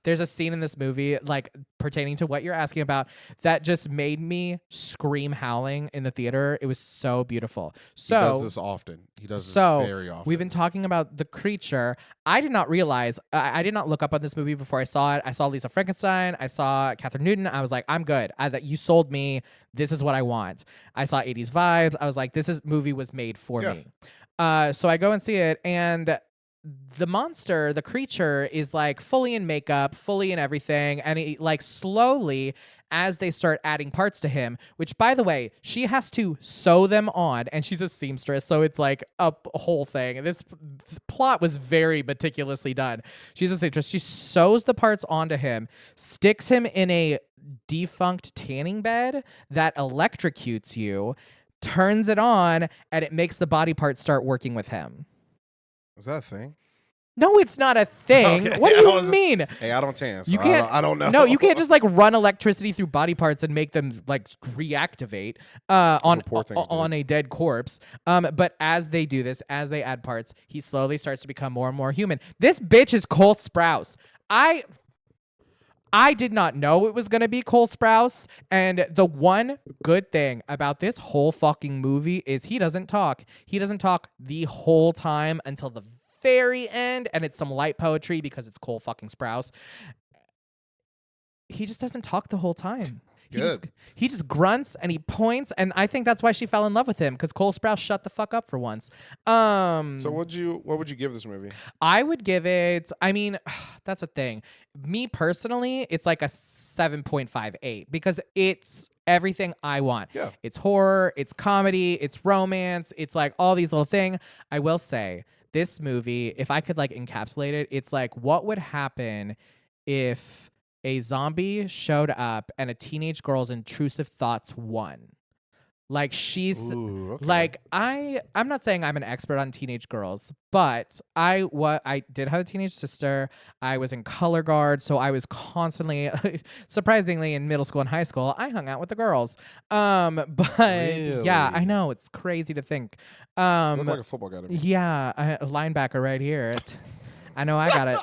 there's a scene in this movie like pertaining to what you're asking about that just made me scream howling in the theater. It was so beautiful. So he does this often. He does this very often. We've been talking about the creature. I did not realize, I did not look up on this movie before I saw it. I saw Lisa Frankenstein. I saw Catherine Newton. I was like, I'm good. You sold me. This is what I want. I saw 80s vibes. I was like, movie was made for me. So I go and see it, and the monster, the creature, is like fully in makeup, fully in everything, and he like slowly, as they start adding parts to him, which by the way, she has to sew them on, and she's a seamstress, so it's like a whole thing. This plot was very meticulously done. She's a seamstress. She sews the parts onto him, sticks him in a defunct tanning bed that electrocutes you, turns it on, and it makes the body parts start working with him. Is that a thing? No, it's not a thing. Okay. What do you mean? Hey, I don't tan, so you can't, I don't know. No, you can't just like run electricity through body parts and make them like reactivate on a dead corpse. But as they do this, as they add parts, he slowly starts to become more and more human. This bitch is Cole Sprouse. I did not know it was going to be Cole Sprouse. And the one good thing about this whole fucking movie is he doesn't talk. He doesn't talk the whole time until the very end. And it's some light poetry because it's Cole fucking Sprouse. He just doesn't talk the whole time. He just grunts and he points, and I think that's why she fell in love with him, because Cole Sprouse shut the fuck up for once. So what would you give this movie? I would give it, I mean, that's a thing. Me personally, it's like a 7.58 because it's everything I want. Yeah. It's horror, it's comedy, it's romance, it's like all these little things. I will say, this movie, if I could like encapsulate it, it's like what would happen if a zombie showed up and a teenage girl's intrusive thoughts won. Like she's like I'm not saying I'm an expert on teenage girls, but I did have a teenage sister. I was in color guard, so I was constantly surprisingly in middle school and high school, I hung out with the girls. But really? Yeah, I know, it's crazy to think. You look like a football guy to me. Yeah, a linebacker right here. I know I got it.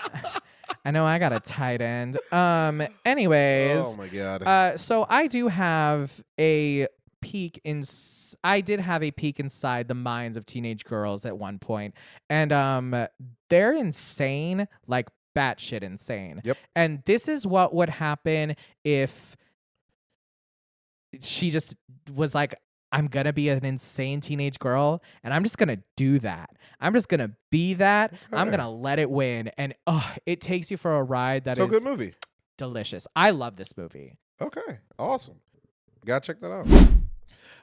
I know I got a tight end. Anyways. Oh my god. So I do have a peek I did have a peek inside the minds of teenage girls at one point, and they're insane, like batshit insane. Yep. And this is what would happen if she just was like, I'm gonna be an insane teenage girl, and I'm just gonna do that. I'm just gonna be that. I'm Okay. gonna let it win, and it takes you for a ride that So good is movie. delicious. I love this movie. Okay. Awesome. Gotta check that out.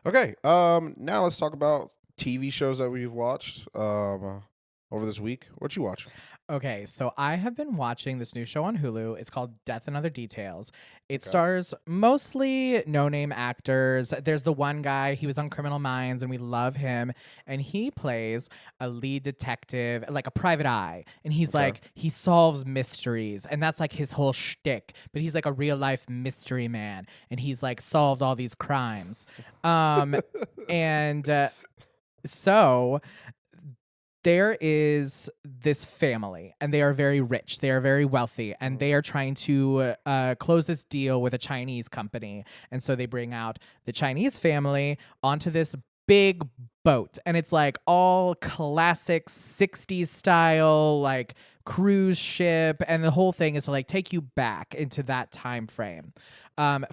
Okay. Now let's talk about TV shows that we've watched over this week. What you watch? Okay, so I have been watching this new show on Hulu. It's called Death and Other Details. It Okay. stars mostly no-name actors. There's the one guy, he was on Criminal Minds, and we love him. And he plays a lead detective, like a private eye. And he's Okay. like, he solves mysteries. And that's like his whole shtick. But he's like a real-life mystery man. And he's like solved all these crimes. And so there is this family and they are very rich, they are very wealthy, and they are trying to close this deal with a Chinese company. And so they bring out the Chinese family onto this big boat, and it's like all classic 60s style, like cruise ship, and the whole thing is to like take you back into that time frame.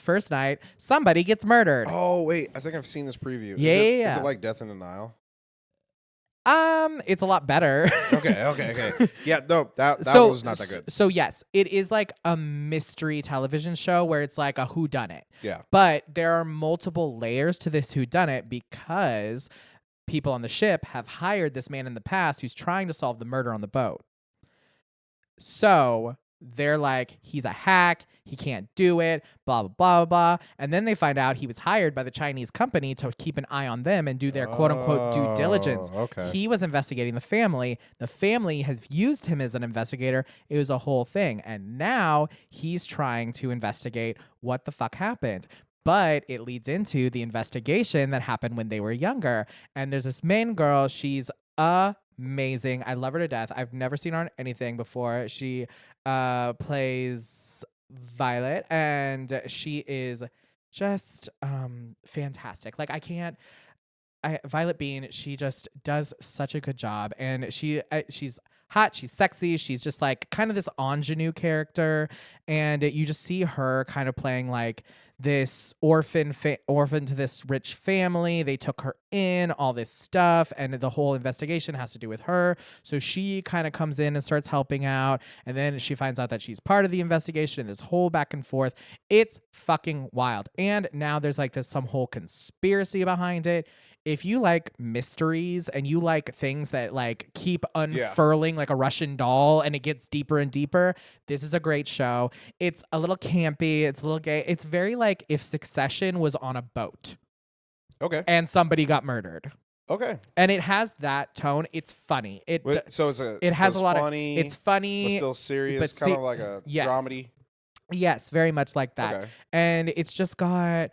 First night, somebody gets murdered. Oh wait, I think I've seen this preview. Is it Yeah. like Death in the Nile? It's a lot better. Okay. Yeah, no, that So was not that good. so yes, it is like a mystery television show where it's like a whodunit. Yeah. But there are multiple layers to this whodunit because people on the ship have hired this man in the past who's trying to solve the murder on the boat. So they're like, he's a hack, he can't do it, blah, blah, blah, blah. And then they find out he was hired by the Chinese company to keep an eye on them and do their quote unquote due diligence. Okay. He was investigating the family. The family has used him as an investigator. It was a whole thing. And now he's trying to investigate what the fuck happened. But it leads into the investigation that happened when they were younger. And there's this main girl. She's amazing. I love her to death. I've never seen her on anything before. She plays Violet, and she is just fantastic. Like Violet Bean, she just does such a good job, and she's hot, she's sexy, she's just like kind of this ingenue character, and you just see her kind of playing like this orphan to this rich family. They took her in, all this stuff, and the whole investigation has to do with her. So she kind of comes in and starts helping out, and then she finds out that she's part of the investigation, and this whole back and forth. It's fucking wild. And now there's like some whole conspiracy behind it. If you like mysteries and you like things that like keep unfurling like a Russian doll and it gets deeper and deeper, this is a great show. It's a little campy, it's a little gay. It's very like if Succession was on a boat. Okay. And somebody got murdered. Okay. And it has that tone. It's funny. It has a lot funny, of it's funny but still serious, kind of like a dramedy. Yes, very much like that. Okay. And it's just got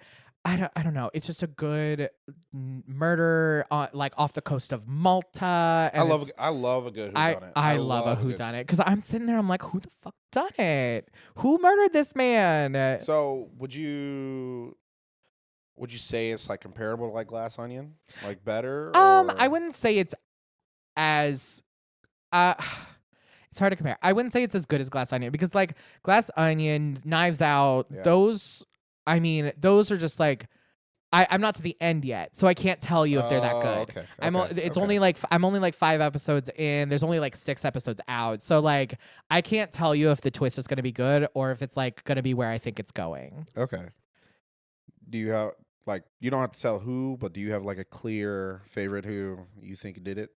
I don't know. It's just a good murder like off the coast of Malta. And I love a good whodunit. I love a whodunit because I'm sitting there. I'm like, who the fuck done it? Who murdered this man? So would you say it's like comparable to like Glass Onion, like better? I wouldn't say it's as it's hard to compare. I wouldn't say it's as good as Glass Onion because like Glass Onion, Knives Out, those are just like I'm not to the end yet, so I can't tell you if they're that good. Okay. I'm only like 5 episodes in. There's only like 6 episodes out, so like I can't tell you if the twist is going to be good or if it's like going to be where I think it's going. Okay. Do you have like you don't have to tell who, but do you have like a clear favorite who you think did it?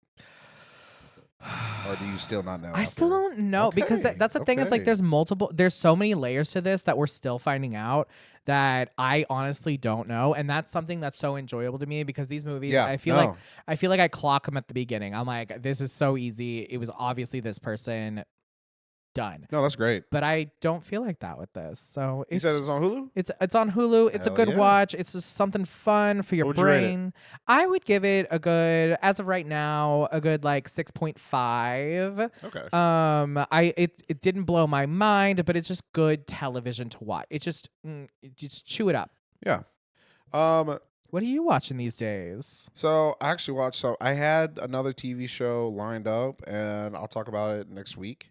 Or do you still not know? I still don't know because that's the thing is like there's so many layers to this that we're still finding out that I honestly don't know, and that's something that's so enjoyable to me because these movies I feel like I clock them at the beginning. I'm like, this is so easy. It was obviously this person. Done. No, that's great. But I don't feel like that with this. So you said it's on Hulu? It's on Hulu. It's a good watch. It's just something fun for your brain. I would give it a good, as of right now, a good like 6.5. Okay. It didn't blow my mind, but it's just good television to watch. It's just chew it up. Yeah. What are you watching these days? So I actually watched. So I had another TV show lined up, and I'll talk about it next week.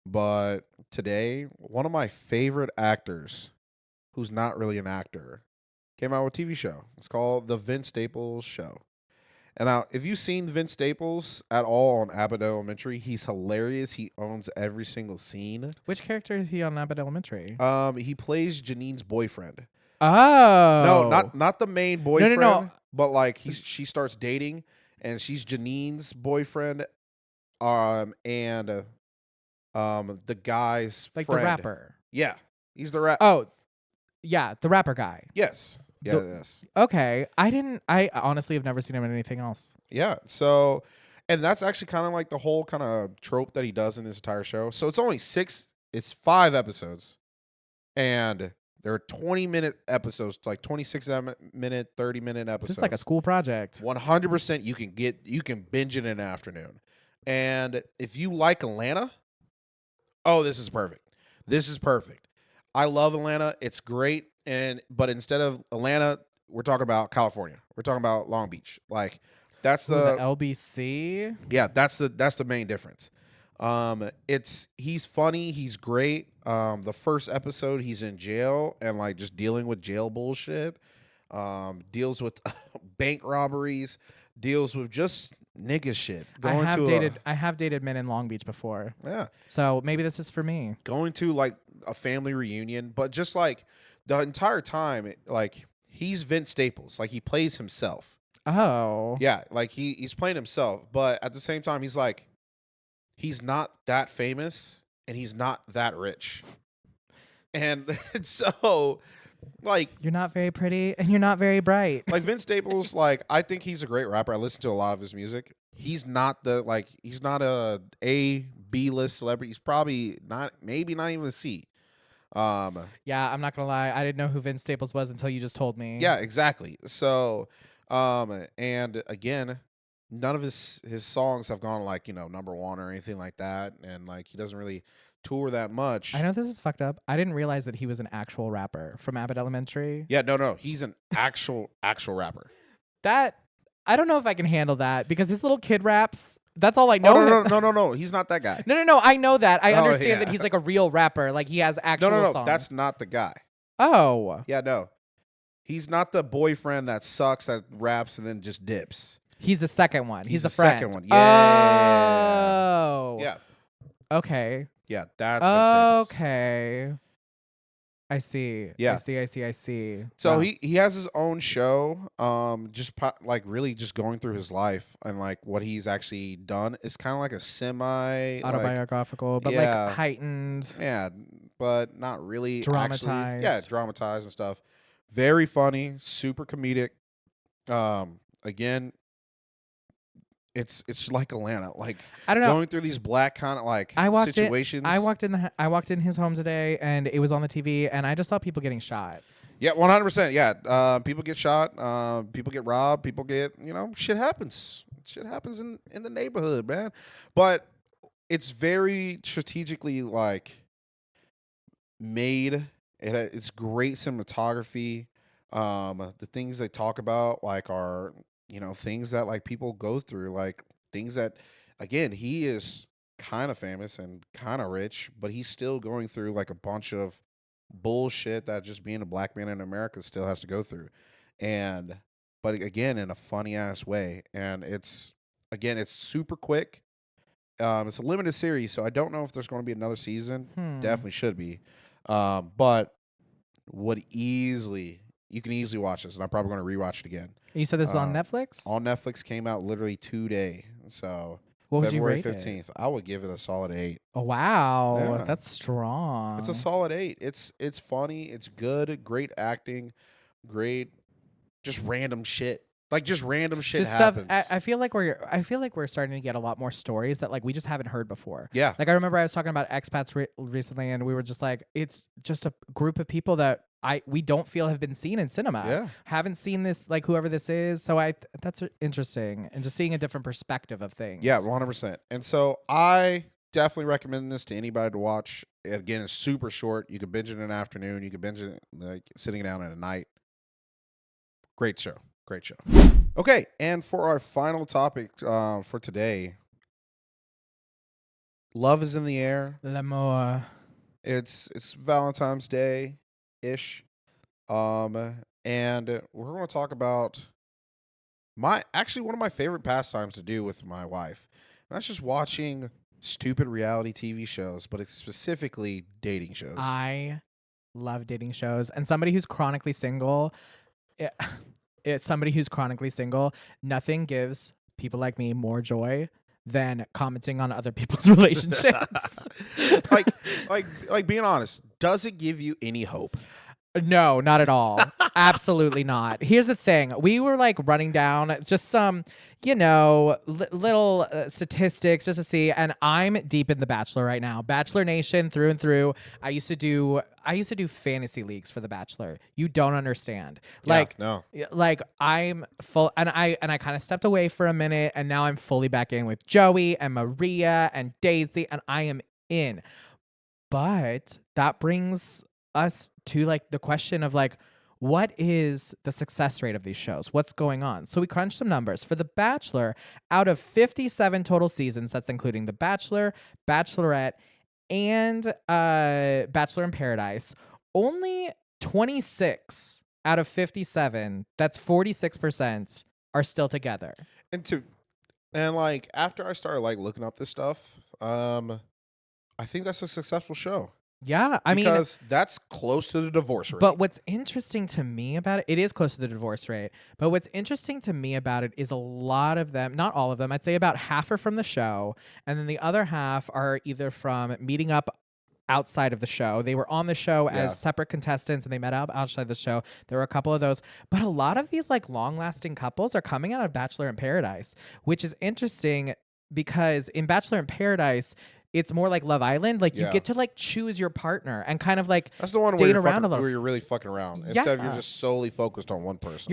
But today, one of my favorite actors, who's not really an actor, came out with a TV show. It's called The Vince Staples Show. And now, if you've seen Vince Staples at all on Abbott Elementary, he's hilarious. He owns every single scene. Which character is he on Abbott Elementary? He plays Janine's boyfriend. Oh. No, not the main boyfriend. No. But like she starts dating, and she's Janine's boyfriend. And the guy's like friend. the rapper. Yeah, he's the rapper. Oh, yeah, the rapper guy. Yes. Yes. Okay. I honestly have never seen him in anything else. Yeah. So, and that's actually kind of like the whole kind of trope that he does in this entire show. So it's 5 episodes. And there are 20-minute episodes, like 26-minute, 30-minute episodes. This is like a school project. 100% you can binge it in an afternoon. And if you like Atlanta, oh, this is perfect. This is perfect. I love Atlanta. It's great. But instead of Atlanta, we're talking about California. We're talking about Long Beach. Like that's the LBC. Yeah, that's the main difference. He's funny, he's great. The first episode he's in jail and like just dealing with jail bullshit. Deals with bank robberies, deals with just nigga shit. I have dated men in Long Beach before. Yeah. So maybe this is for me. Going to like a family reunion, but just like the entire time, like he's Vince Staples. Like he plays himself. Oh. Yeah, like he's playing himself, but at the same time he's like he's not that famous and he's not that rich. And so like you're not very pretty and you're not very bright. Like Vince Staples, like I think he's a great rapper. I listen to a lot of his music. He's not a B-list celebrity. He's probably maybe not even a C. Yeah, I'm not gonna lie. I didn't know who Vince Staples was until you just told me. Yeah, exactly. So, and again, none of his songs have gone like number 1 or anything like that, and like he doesn't really tour that much. I know this is fucked up. I didn't realize that he was an actual rapper from Abbott Elementary. Yeah, no, he's an actual rapper. That I don't know if I can handle that because his little kid raps. That's all I know. Oh, no. He's not that guy. No. I know that. I understand that he's like a real rapper. Like he has actual No. songs. That's not the guy. Oh. Yeah, no. He's not the boyfriend that sucks, that raps, and then just dips. He's the second one. He's the friend. Second one. Yeah. Oh. Yeah. Okay. Yeah, that's Vince Staples. Okay. I see. Yeah. I see. So Wow. he has his own show, like really just going through his life and like what he's actually done. It's kind of like a semi autobiographical, but like heightened. Yeah, but not really dramatized. Actually, yeah, dramatized and stuff. Very funny, super comedic. Again, it's like Atlanta, like I don't know, going through these black kind of like situations. I walked in his home today, and it was on the TV, and I just saw people getting shot. Yeah, 100%. Yeah, people get shot, people get robbed, people get shit happens. Shit happens in the neighborhood, man. But it's very strategically like made. It's great cinematography. The things they talk about like are things that like people go through, like things that, again, he is kind of famous and kind of rich, but he's still going through like a bunch of bullshit that just being a black man in America still has to go through. But again, in a funny ass way. And it's super quick. It's a limited series, so I don't know if there's going to be another season. Definitely should be. But you can easily watch this, and I'm probably going to rewatch it again. You said this is on Netflix? On Netflix, came out literally today. So what would February you rate 15th. It? I would give it a solid 8. Oh wow, Yeah. That's strong. It's a solid 8. It's funny. It's good. Great acting. Great, just random shit. Like just random shit just happens. Stuff. I feel like we're starting to get a lot more stories that like we just haven't heard before. Yeah. Like I remember I was talking about expats recently, and we were just like, it's just a group of people that we don't feel have been seen in cinema. Yeah. Haven't seen this, like whoever this is. So that's interesting, and just seeing a different perspective of things. Yeah, 100%. And so I definitely recommend this to anybody to watch. Again, it's super short. You can binge it in an afternoon. You can binge it like sitting down at a night. Great show. Great show. Okay, and for our final topic for today, love is in the air. L'amour. It's Valentine's Day ish, and we're going to talk about one of my favorite pastimes to do with my wife. And that's just watching stupid reality TV shows, but it's specifically dating shows. I love dating shows, and somebody who's chronically single. It, it's somebody who's chronically single. Nothing gives people like me more joy than commenting on other people's relationships. like, like being honest, does it give you any hope? No, not at all. Absolutely not. Here's the thing. We were like running down just some, little statistics just to see. And I'm deep in The Bachelor right now. Bachelor Nation through and through. I used to do fantasy leagues for The Bachelor. You don't understand. No. Like I'm full, and I kind of stepped away for a minute, and now I'm fully back in with Joey and Maria and Daisy, and I am in. But that brings us to like the question of like, what is the success rate of these shows? What's going on? So we crunched some numbers. For The Bachelor, out of 57 total seasons, that's including The Bachelor, Bachelorette, and Bachelor in Paradise, only 26 out of 57, that's 46%, are still together. And like after I started like looking up this stuff, I think that's a successful show. Yeah, because that's close to the divorce rate. But what's interesting to me about it is close to the divorce rate. But what's interesting to me about it is a lot of them, not all of them, I'd say about half are from the show, and then the other half are either from meeting up outside of the show. They were on the show as separate contestants and they met up outside the show. There were a couple of those, but a lot of these like long-lasting couples are coming out of Bachelor in Paradise, which is interesting because in Bachelor in Paradise, it's more like Love Island. Like you get to like choose your partner and kind of like that's the one where you're really fucking around instead of you're just solely focused on one person.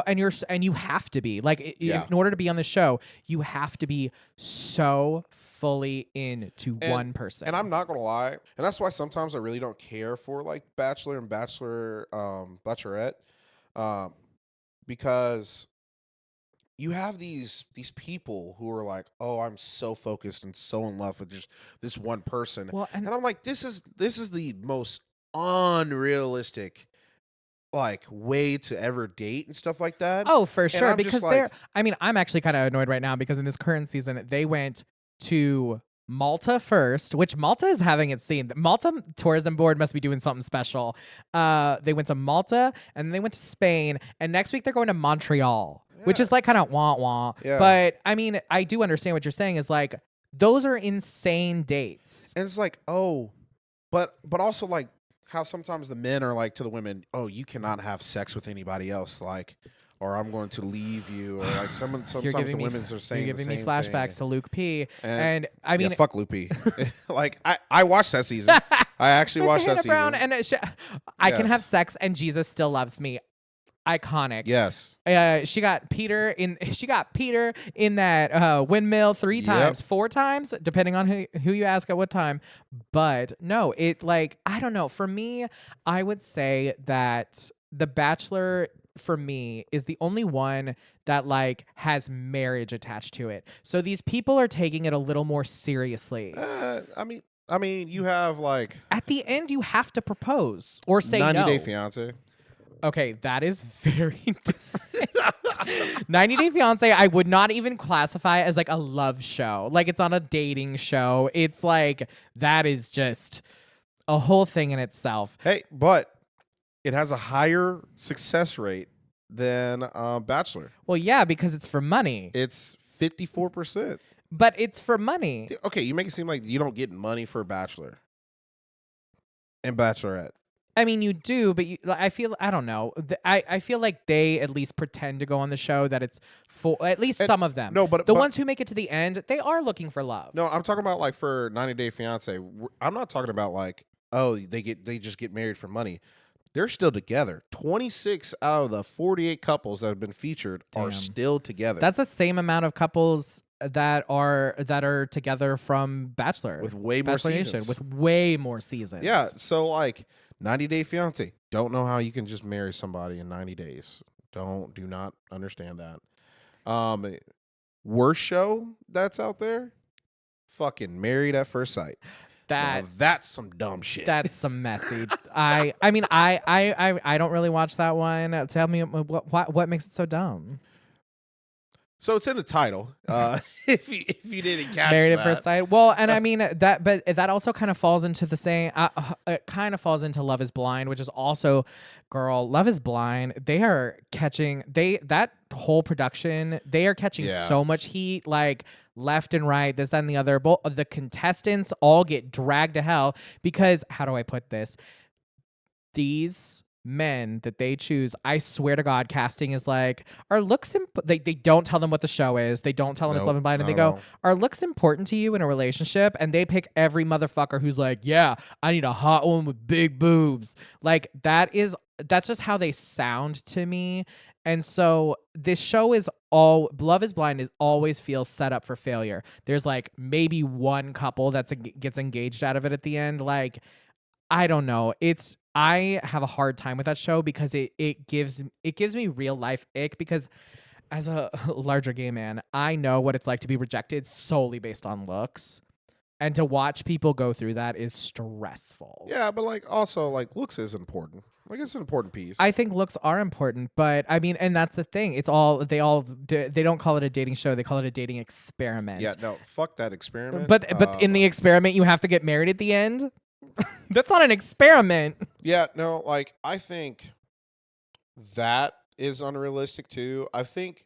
And you have to be like in order to be on the show, you have to be so fully into one person. And I'm not gonna lie, and that's why sometimes I really don't care for like Bachelor and Bachelorette, because you have these people who are like, oh, I'm so focused and so in love with just this one person. Well, and I'm like, this is the most unrealistic like way to ever date and stuff like that. Oh, for sure. Because I'm actually kind of annoyed right now because in this current season, they went to Malta first, which Malta is having its scene. Malta tourism board must be doing something special. They went to Malta and then they went to Spain, and next week they're going to Montreal. Which is like kind of wah-wah. Yeah. But, I mean, I do understand what you're saying is like, those are insane dates. And it's like, oh, but also like how sometimes the men are like to the women, oh, you cannot have sex with anybody else, like, or I'm going to leave you, or like sometimes the women's are saying you're giving me flashbacks to Luke P. And I mean, fuck Luke P. Like I watched that season. I actually watched that season. Brown and I can have sex and Jesus still loves me. Iconic. Yes. She got Peter in that windmill 3 times, 4 times, depending on who you ask at what time. But no, it like, I don't know. For me, I would say that The Bachelor for me is the only one that like has marriage attached to it. So these people are taking it a little more seriously. I mean, you have like at the end you have to propose or say 90 no. 90 Day Fiance. Okay, that is very different. 90 Day Fiance, I would not even classify as like a love show. Like it's not a dating show. It's like, that is just a whole thing in itself. Hey, but it has a higher success rate than Bachelor. Well, yeah, because it's for money. It's 54%. But it's for money. Okay, you make it seem like you don't get money for Bachelor and Bachelorette. I mean, you do, but I don't know. I feel like they at least pretend to go on the show that it's for at least some of them. No, but the ones who make it to the end, they are looking for love. No, I'm talking about like for 90 Day Fiance. I'm not talking about like, oh, they just get married for money. They're still together. 26 out of the 48 couples that have been featured are still together. That's the same amount of couples that are together from Bachelor with way more seasons. With way more seasons. Yeah, so like 90 Day Fiance. Don't know how you can just marry somebody in 90 days. Do not understand that. Worst show that's out there? Fucking Married at First Sight. That Now that's some dumb shit. That's some messy. I don't really watch that one. Tell me what makes it so dumb. So it's in the title. If you didn't catch Married that. at First Sight. Well, and I mean that, but that also kind of falls into the same. It kind of falls into Love Is Blind, which is also, girl, Love Is Blind. They are catching that whole production. They are catching so much heat, like left and right, this, that, and the other. Both of the contestants all get dragged to hell because, how do I put this? These men that they choose, I swear to God, casting is like, are looks they don't tell them what the show is. They don't tell them it's Love and Blind, and they go, are looks important to you in a relationship? And they pick every motherfucker who's like, yeah, I need a hot one with big boobs. Like that's just how they sound to me. And so this show is Love Is Blind is always feels set up for failure. There's like maybe one couple gets engaged out of it at the end. Like, I don't know. I have a hard time with that show because it gives me real life ick, because as a larger gay man, I know what it's like to be rejected solely based on looks. And to watch people go through that is stressful. Yeah, but like also like looks is important. Like it's an important piece. I think looks are important, but I mean, and that's the thing. They don't call it a dating show. They call it a dating experiment. Yeah, no, fuck that experiment. But in the experiment, you have to get married at the end. That's not an experiment. Yeah, no, like I think that is unrealistic too. I think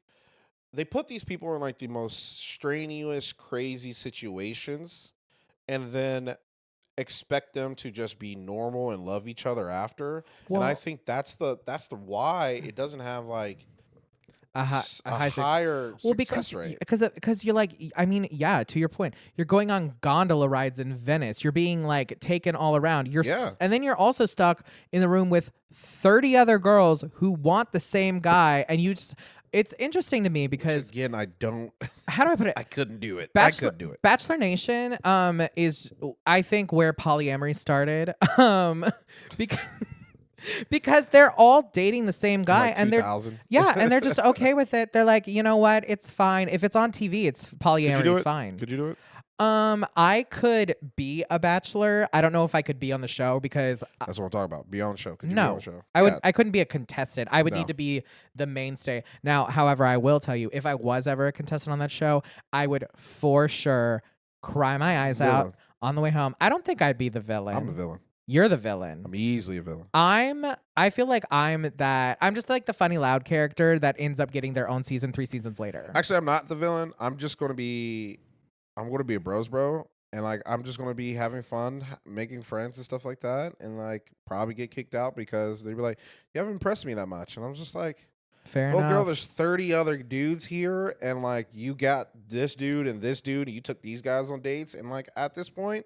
they put these people in like the most strenuous, crazy situations and then expect them to just be normal and love each other after. Well, and I think that's the why it doesn't have like a higher success rate. Because you're like, I mean, yeah, to your point, you're going on gondola rides in Venice. You're being like taken all around. And then you're also stuck in the room with 30 other girls who want the same guy, and it's interesting to me because, again, I don't. How do I put it? I couldn't do it. I couldn't do it. Bachelor Nation is, I think, where polyamory started. Because they're all dating the same guy, like and they're they're just okay with it. They're like, you know what? It's fine. If it's on TV, it's polyamory is fine. Could you do it? I could be a bachelor. I don't know if I could be on the show because that's what I'm talking about. Be on the show. Could you no, be on the show? I couldn't be a contestant. I would need to be the mainstay. Now, however, I will tell you, if I was ever a contestant on that show, I would for sure cry my eyes out on the way home. I don't think I'd be the villain. I'm the villain. You're the villain. I'm easily a villain. I feel like I'm just like the funny loud character that ends up getting their own season 3 seasons later. Actually, I'm not the villain. I'm going to be a bros bro. And like, I'm just going to be having fun, making friends and stuff like that. And like, probably get kicked out because they'd be like, you haven't impressed me that much. And I'm just like, fair enough. Girl, there's 30 other dudes here. And like, you got this dude and this dude. And you took these guys on dates. And like, at this point.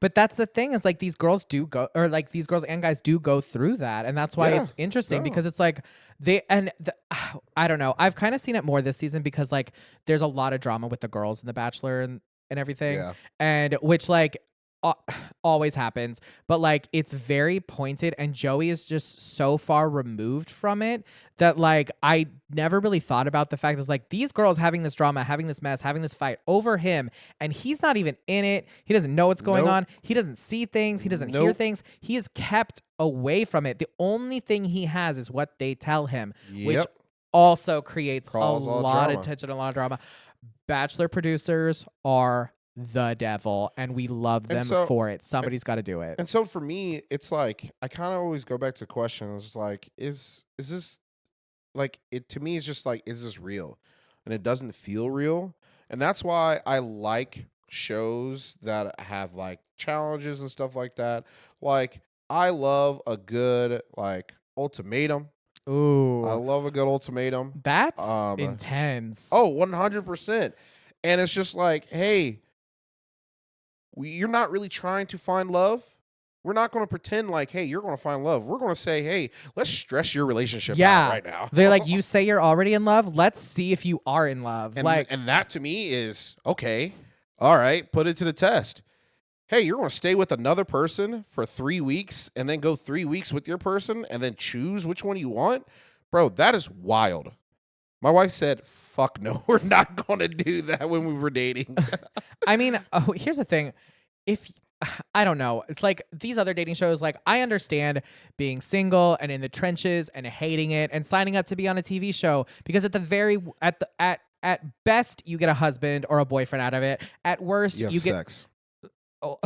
But that's the thing is like these girls and guys do go through that. And that's why it's interesting because it's like I don't know. I've kind of seen it more this season because like there's a lot of drama with the girls in The Bachelor and everything. Yeah. And which like always happens, but like it's very pointed, and Joey is just so far removed from it that like I never really thought about the fact that like these girls having this drama, having this mess, having this fight over him, and he's not even in it. He doesn't know what's going on. He doesn't see things. He doesn't hear things. He is kept away from it. The only thing he has is what they tell him, which also creates a lot of tension, a lot of drama. Bachelor producers are the devil, and we love them for it. Somebody's got to do it. And so for me, it's like I kind of always go back to the question. It's like, is this like it? To me, it's just like, is this real? And it doesn't feel real, and that's why I like shows that have like challenges and stuff like that. Like I love a good like ultimatum. Ooh, I love a good ultimatum. That's intense. Oh, 100%. And it's just like, hey, you're not really trying to find love. We're not going to pretend like, hey, you're going to find love. We're going to say, hey, let's stress your relationship out right now. They're like, you say you're already in love. Let's see if you are in love. And that to me is, okay, all right, put it to the test. Hey, you're going to stay with another person for 3 weeks and then go 3 weeks with your person and then choose which one you want? Bro, that is wild. My wife said, fuck no, we're not going to do that when we were dating. I mean, here's the thing. If I don't know. It's like these other dating shows, like I understand being single and in the trenches and hating it and signing up to be on a TV show because at best you get a husband or a boyfriend out of it. At worst You have you get sex. oh,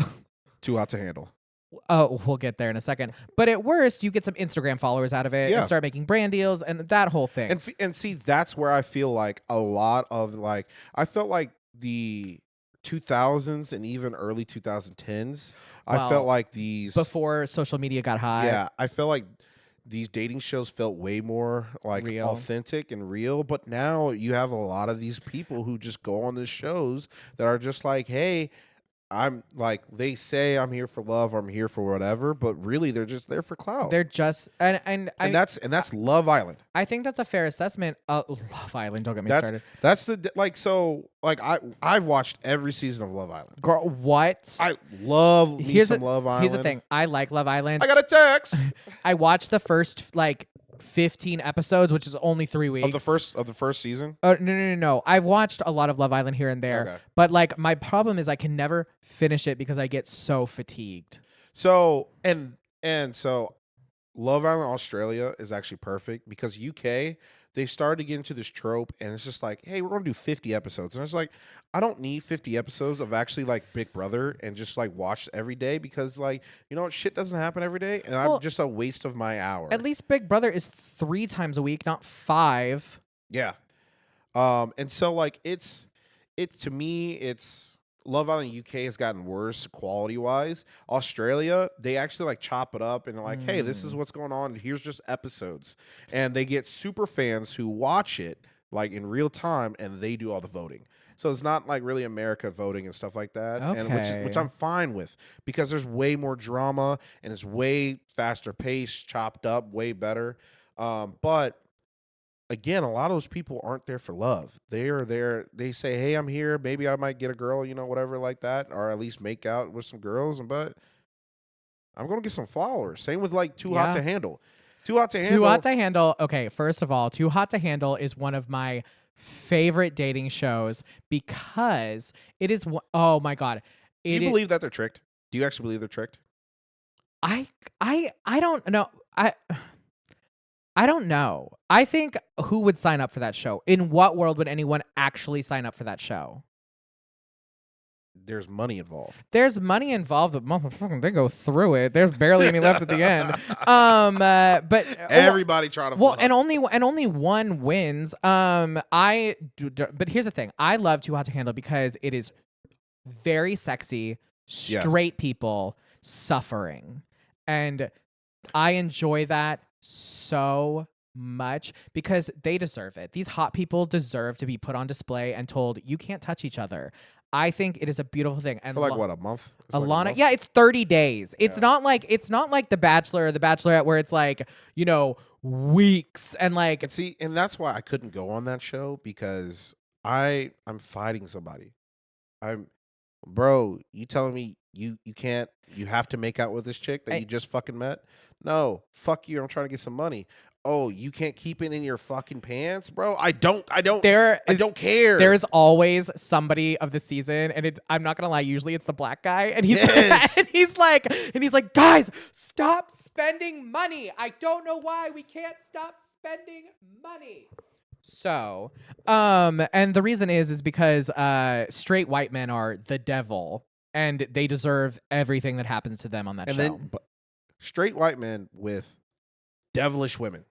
Too hot to handle. oh, we'll get there in a second. But at worst you get some Instagram followers out of it Yeah. and start making brand deals and that whole thing. And see, that's where I feel like a lot of like I felt like the 2000s and even early 2010s. I felt Well, like these before social media got high. Yeah, I felt like these dating shows felt way more like Real. authentic and real. But now you have a lot of these people who just go on these shows that are just like, hey, I'm like they say I'm here for love, or I'm here for whatever, but really they're just there for clout. They're just and That's Love Island. I think that's a fair assessment. Love Island, don't get me started. That's the like so like I've watched every season of Love Island. Girl, what? I love me some Love Island. Here's the thing. I like Love Island. I got a text I watched the first like 15 episodes, which is only 3 weeks. of the first season. No. I've watched a lot of Love Island here and there. Okay. But like my problem is I can never finish it because I get so fatigued. So so Love Island Australia is actually perfect because UK, they started to get into this trope and it's just like, hey, we're gonna do 50 episodes. And it's like, I don't need 50 episodes of actually like Big Brother and just like watch every day because like, you know what, shit doesn't happen every day and I'm just a waste of my hour. At least Big Brother is 3 times a week, not 5. Yeah. And so like to me, it's Love Island UK has gotten worse quality wise. Australia, they actually like chop it up and like, hey, this is what's going on. Here's just episodes. And they get super fans who watch it like in real time and they do all the voting. So it's not like really America voting and stuff like that. And which I'm fine with because there's way more drama and it's way faster paced, chopped up, way better. But again, a lot of those people aren't there for love. They are there. They say, "Hey, I'm here. Maybe I might get a girl, you know, whatever like that, or at least make out with some girls." But I'm gonna get some followers. Same with like Too Hot to Handle. Too Hot to Handle. Too Hot to Handle. Okay, first of all, Too Hot to Handle is one of my favorite dating shows because it is. Oh my god! Do you believe that they're tricked? Do you actually believe they're tricked? I don't know. I don't know. I think who would sign up for that show? In what world would anyone actually sign up for that show? There's money involved. There's money involved, but motherfucking they go through it. There's barely any left at the end. But everybody trying to and only one wins. But here's the thing. I love Too Hot to Handle because it is very sexy, straight people suffering, and I enjoy that so much because they deserve it. These hot people deserve to be put on display and told you can't touch each other. I think it is a beautiful thing. And for like what, a month? Alana, yeah, it's 30 days. It's not like The Bachelor or The Bachelorette where it's like, you know, weeks and like and that's why I couldn't go on that show because I'm fighting somebody. Bro, you telling me you can't, you have to make out with this chick that you just fucking met? No, fuck you. I'm trying to get some money. Oh, you can't keep it in your fucking pants, bro? I don't care. There's always somebody of the season, and I'm not gonna lie, usually it's the black guy, and he's and he's like, guys, stop spending money. I don't know why we can't stop spending money. So, and the reason is because straight white men are the devil, and they deserve everything that happens to them on that show. Then straight white men with devilish women.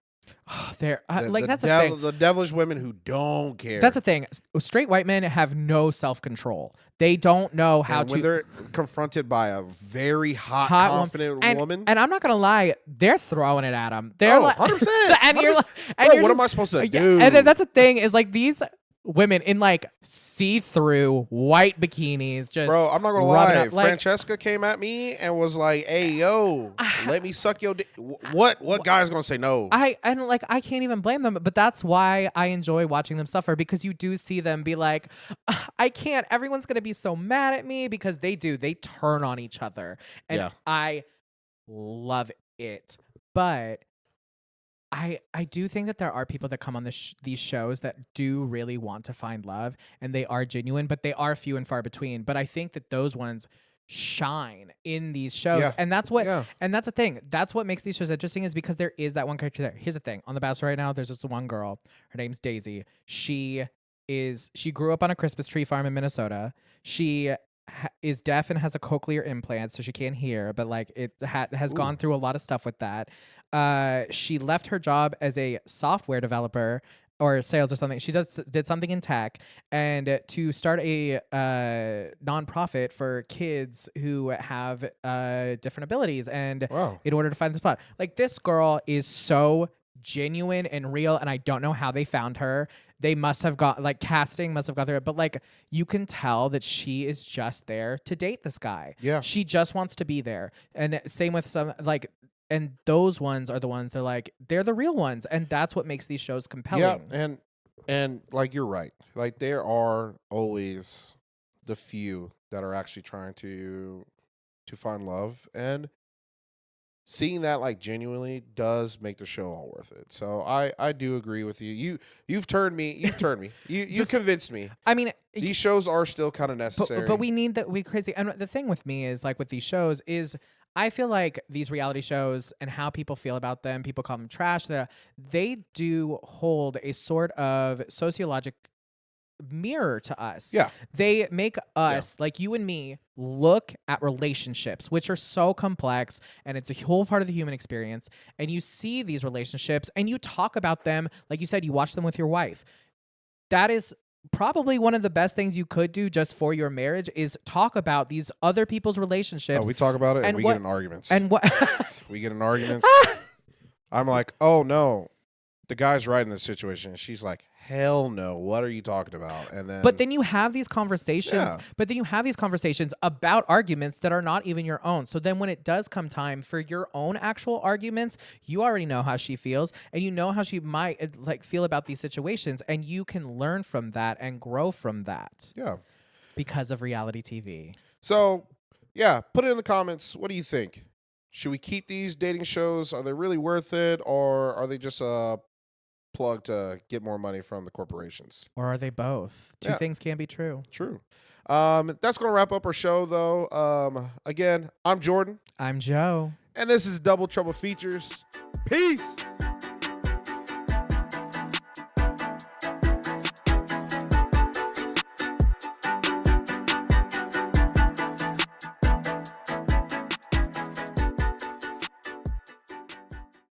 They're that's the thing. The devilish women who don't care. That's the thing. Straight white men have no self-control. They don't know how to. When they're confronted by a very hot confident woman, and I'm not gonna lie, they're throwing it at them. They're 100%. And you're like, what am I supposed to do? And then that's the thing is like these women in like see-through white bikinis just bro, I'm not gonna lie, Francesca came at me and was like, hey yo, let me suck your dick. What guy's gonna say no? I can't even blame them, but that's why I enjoy watching them suffer because you do see them be like, I can't, everyone's gonna be so mad at me because they turn on each other and I love it. But I do think that there are people that come on these shows that do really want to find love and they are genuine, but they are few and far between. But I think that those ones shine in these shows. Yeah. And that's what Yeah. and that's the thing. That's what makes these shows interesting, is because there is that one character there. Here's the thing. On The Bachelor right now, there's just one girl. Her name's Daisy. She grew up on a Christmas tree farm in Minnesota. She is deaf and has a cochlear implant, so she can't hear, but like it has gone through a lot of stuff with that. She left her job as a software developer or sales or something. She did something in tech, and to start a nonprofit for kids who have different abilities. And Wow. in order to find the spot, like, this girl is so genuine and real, and I don't know how they found her. They must have got, like, casting must have got through it, but like, you can tell that she is just there to date this guy. Yeah. She just wants to be there. And same with some, like, and those ones are the ones that, like, they're the real ones, and that's what makes these shows compelling. Yeah, and like, you're right. Like, there are always the few that are actually trying to find love, and seeing that, like, genuinely does make the show all worth it. So I do agree with you. You've turned me. You convinced me. I mean, These shows are still kind of necessary. but we need that. We crazy. And the thing with me is, like, with these shows is, I feel like these reality shows and how people feel about them, people call them trash. They do hold a sort of sociologic mirror to us. Yeah. They make us, like you and me, look at relationships, which are so complex, and it's a whole part of the human experience. And you see these relationships and you talk about them. Like you said, you watch them with your wife. That is probably one of the best things you could do just for your marriage, is talk about these other people's relationships. We talk about it and we what- get in arguments. And what We get in arguments. I'm like, oh no, the guy's right in this situation. And she's like, hell no, what are you talking about? And then, But then you have these conversations. Yeah. But then you have these conversations about arguments that are not even your own. So then when it does come time for your own actual arguments, you already know how she feels, and you know how she might, like, feel about these situations, and you can learn from that and grow from that. Yeah. Because of reality TV. So, yeah, put it in the comments. What do you think? Should we keep these dating shows? Are they really worth it, or are they just a plug to get more money from the corporations? Or are they both? Two Yeah. things can be true. True. That's going to wrap up our show, though. Again, I'm Jordan, I'm Joe. and this is Double Trouble Features. Peace.